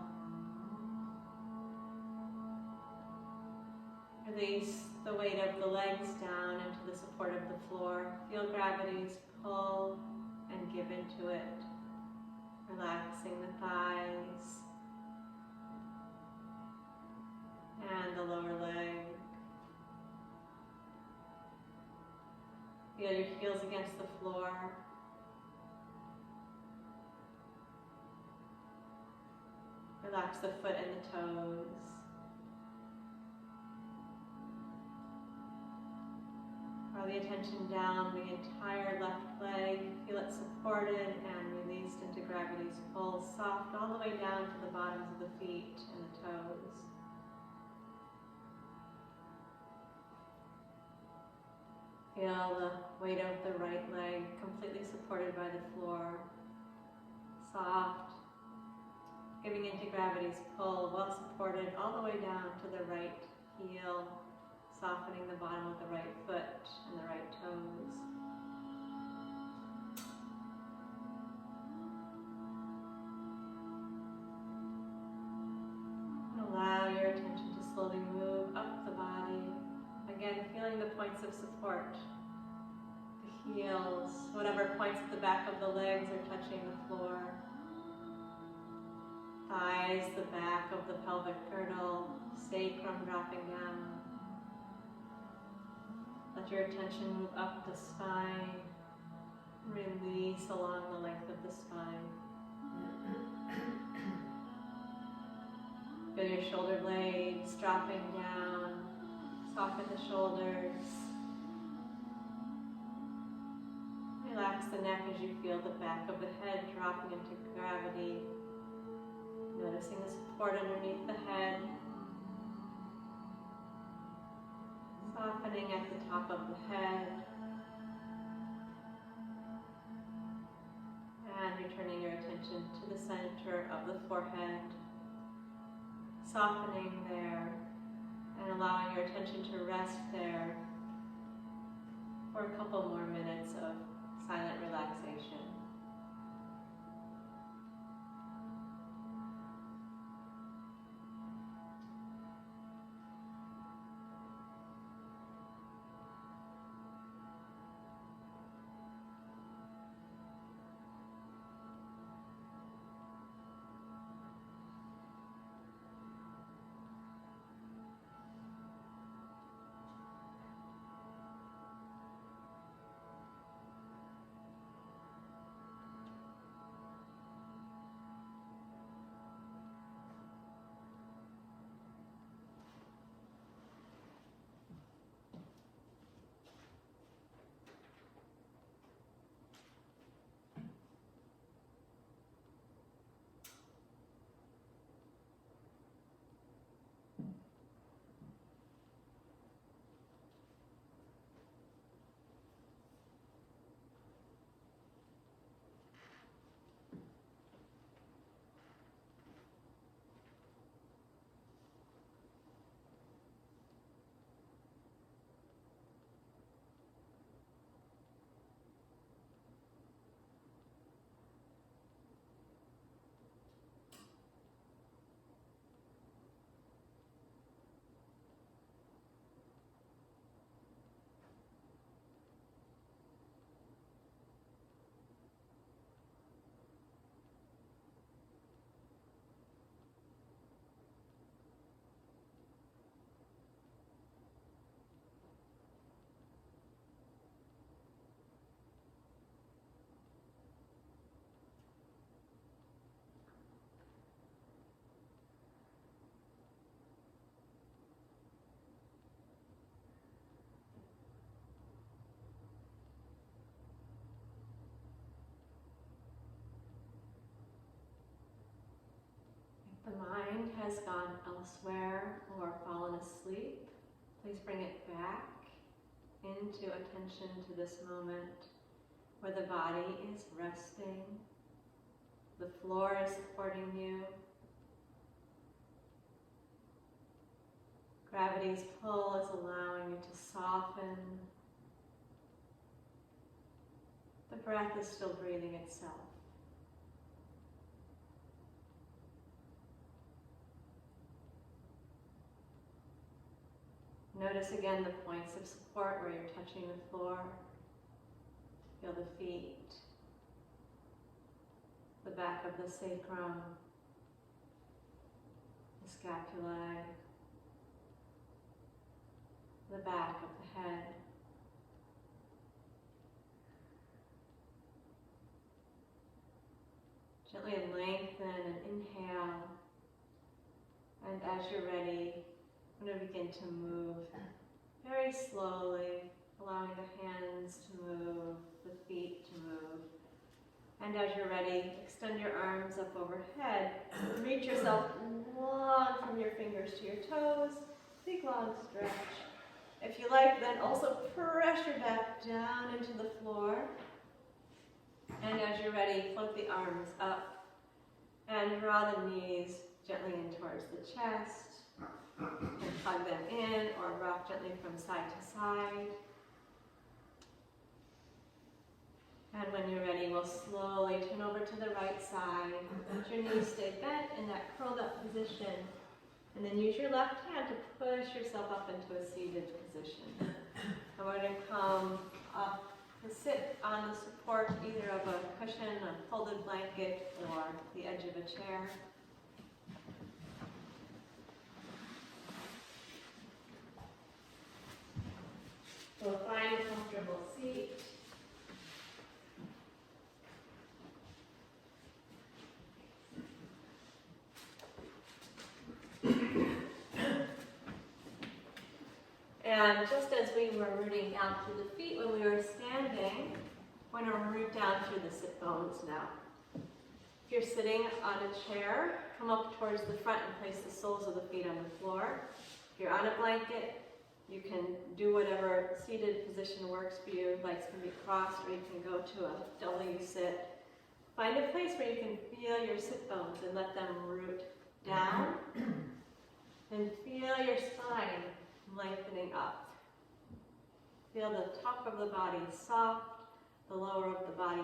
Release the weight of the legs down into the support of the floor. Feel gravity's pull and give into it. Relaxing the thighs and the lower leg. Feel your heels against the floor. Relax the foot and the toes. Draw the attention down the entire left leg. Feel it supported and released into gravity's pull. Soft all the way down to the bottoms of the feet and the toes. Feel the weight of the right leg completely supported by the floor. Soft, giving into gravity's pull, well supported all the way down to the right heel, softening the bottom of the right foot and the right toes. And allow your attention to slowly move up the body. Again, feeling the points of support. The heels, whatever points at the back of the legs are touching the floor. Thighs, the back of the pelvic girdle, sacrum dropping down. Let your attention move up the spine. Release along the length of the spine. Feel your shoulder blades dropping down. Soften the shoulders. Relax the neck as you feel the back of the head dropping into gravity. Noticing the support underneath the head. Softening at the top of the head. And returning your attention to the center of the forehead. Softening there. And allowing your attention to rest there for a couple more minutes of silent relaxation. The mind has gone elsewhere or fallen asleep. Please bring it back into attention to this moment where the body is resting, the floor is supporting you, Gravity's pull is allowing you to soften. The breath is still breathing itself. Notice again the points of support where you're touching the floor. Feel the feet, the back of the sacrum, the scapulae, the back of the head. Gently lengthen and inhale. And as you're ready, I'm going to begin to move very slowly, allowing the hands to move, the feet to move. And as you're ready, extend your arms up overhead. Reach yourself long from your fingers to your toes. Big long stretch. If you like, then also pressure back down into the floor. And as you're ready, float the arms up and draw the knees gently in towards the chest. And hug them in or rock gently from side to side. And when you're ready, we'll slowly turn over to the right side. Let your knees stay bent in that curled up position. And then use your left hand to push yourself up into a seated position. And we're going to come up to sit on the support either of a cushion, a folded blanket, or the edge of a chair. So find a comfortable seat. And just as we were rooting down through the feet when we were standing, we're going to root down through the sit bones now. If you're sitting on a chair, come up towards the front and place the soles of the feet on the floor. If you're on a blanket, you can do whatever seated position works for you. Legs can be crossed, or you can go to a W sit. Find a place where you can feel your sit bones and let them root down. And feel your spine lengthening up. Feel the top of the body soft, the lower of the body,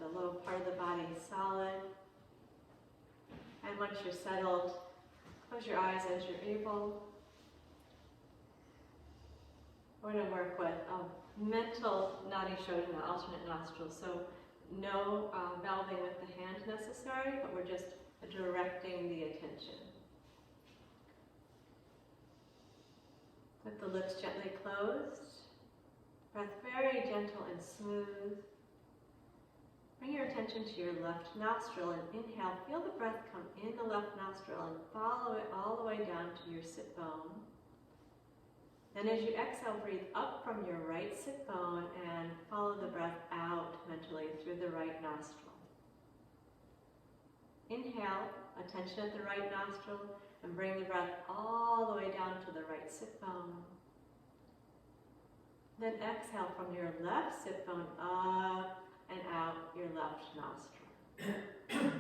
the low part of the body solid. And once you're settled, close your eyes as you're able. We're going to work with mental nadi shodhana, alternate nostrils. So no valving with the hand necessary, but we're just directing the attention. With the lips gently closed, breath very gentle and smooth. Bring your attention to your left nostril and inhale. Feel the breath come in the left nostril and follow it all the way down to your sit bone. Then as you exhale, breathe up from your right sit bone and follow the breath out mentally through the right nostril. Inhale, attention at the right nostril, and bring the breath all the way down to the right sit bone. Then exhale from your left sit bone up and out your left nostril.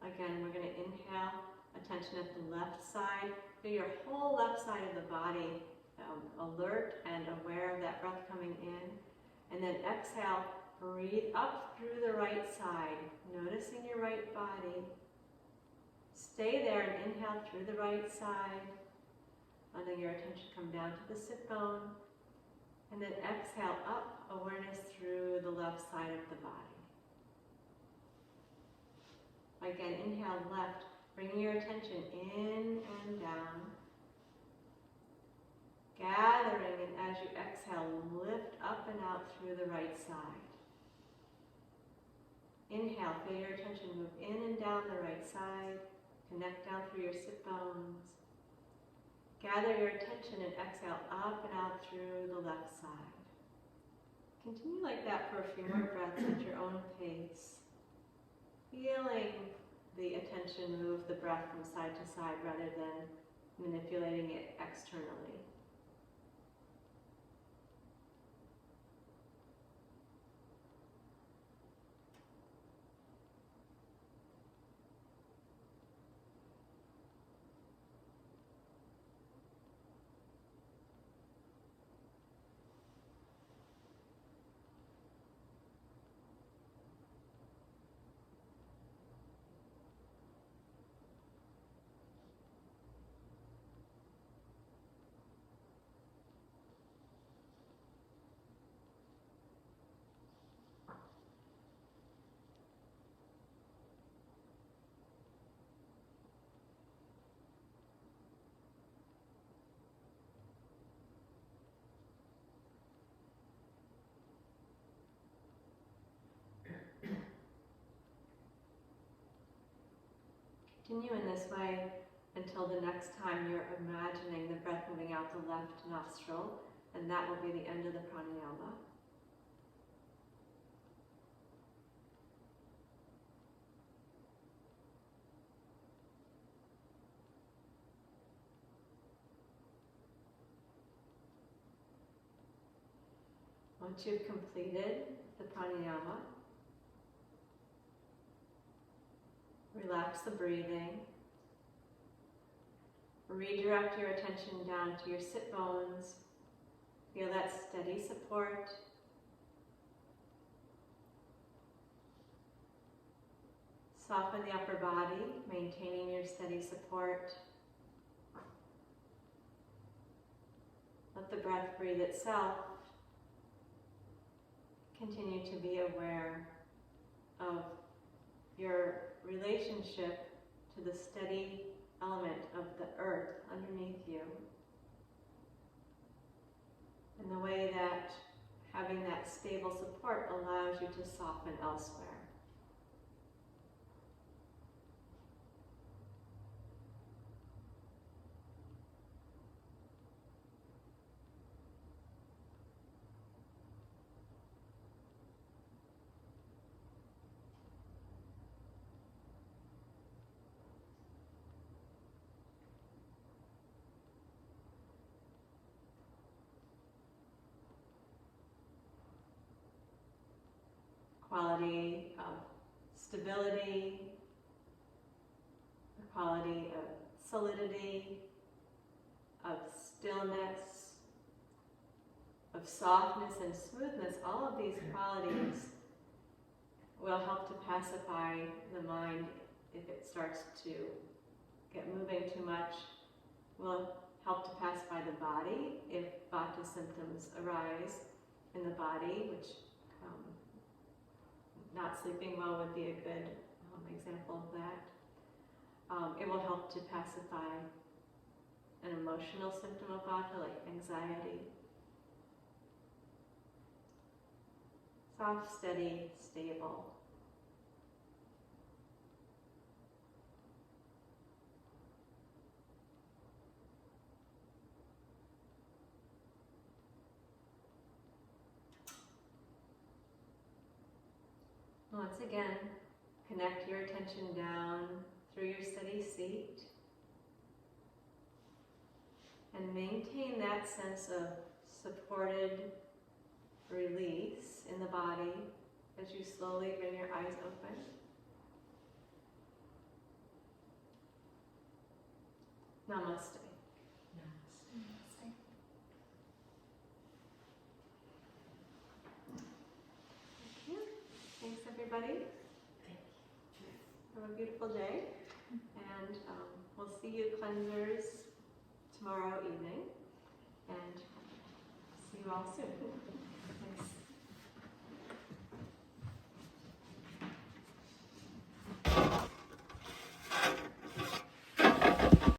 Again, we're going to inhale, attention at the left side. Feel your whole left side of the body alert and aware of that breath coming in. And then exhale, breathe up through the right side, noticing your right body. Stay there and inhale through the right side. Letting your attention come down to the sit bone. And then exhale up, awareness through the left side of the body. Again, inhale left, bringing your attention in and down. Gathering, and as you exhale, lift up and out through the right side. Inhale, feel your attention move in and down the right side. Connect down through your sit bones. Gather your attention and exhale up and out through the left side. Continue like that for a few more breaths at your own pace. Feeling the attention move the breath from side to side rather than manipulating it externally. Continue in this way until the next time you're imagining the breath moving out the left nostril, and that will be the end of the pranayama. Once you've completed the pranayama, relax the breathing. Redirect your attention down to your sit bones. Feel that steady support. Soften the upper body, maintaining your steady support. Let the breath breathe itself. Continue to be aware of your relationship to the steady element of the earth underneath you, and the way that having that stable support allows you to soften elsewhere. Quality of stability, the quality of solidity, of stillness, of softness and smoothness. All of these qualities will help to pacify the mind if it starts to get moving too much, will help to pacify the body if Vata symptoms arise in the body, which not sleeping well would be a good example of that. It will help to pacify an emotional symptom of Vata, like anxiety. Soft, steady, stable. Once again, connect your attention down through your steady seat and maintain that sense of supported release in the body as you slowly bring your eyes open. Namaste. Namaste. Thank you. Thanks, everybody. Have a beautiful day. And we'll see you cleansers tomorrow evening. And see you all soon. Thanks.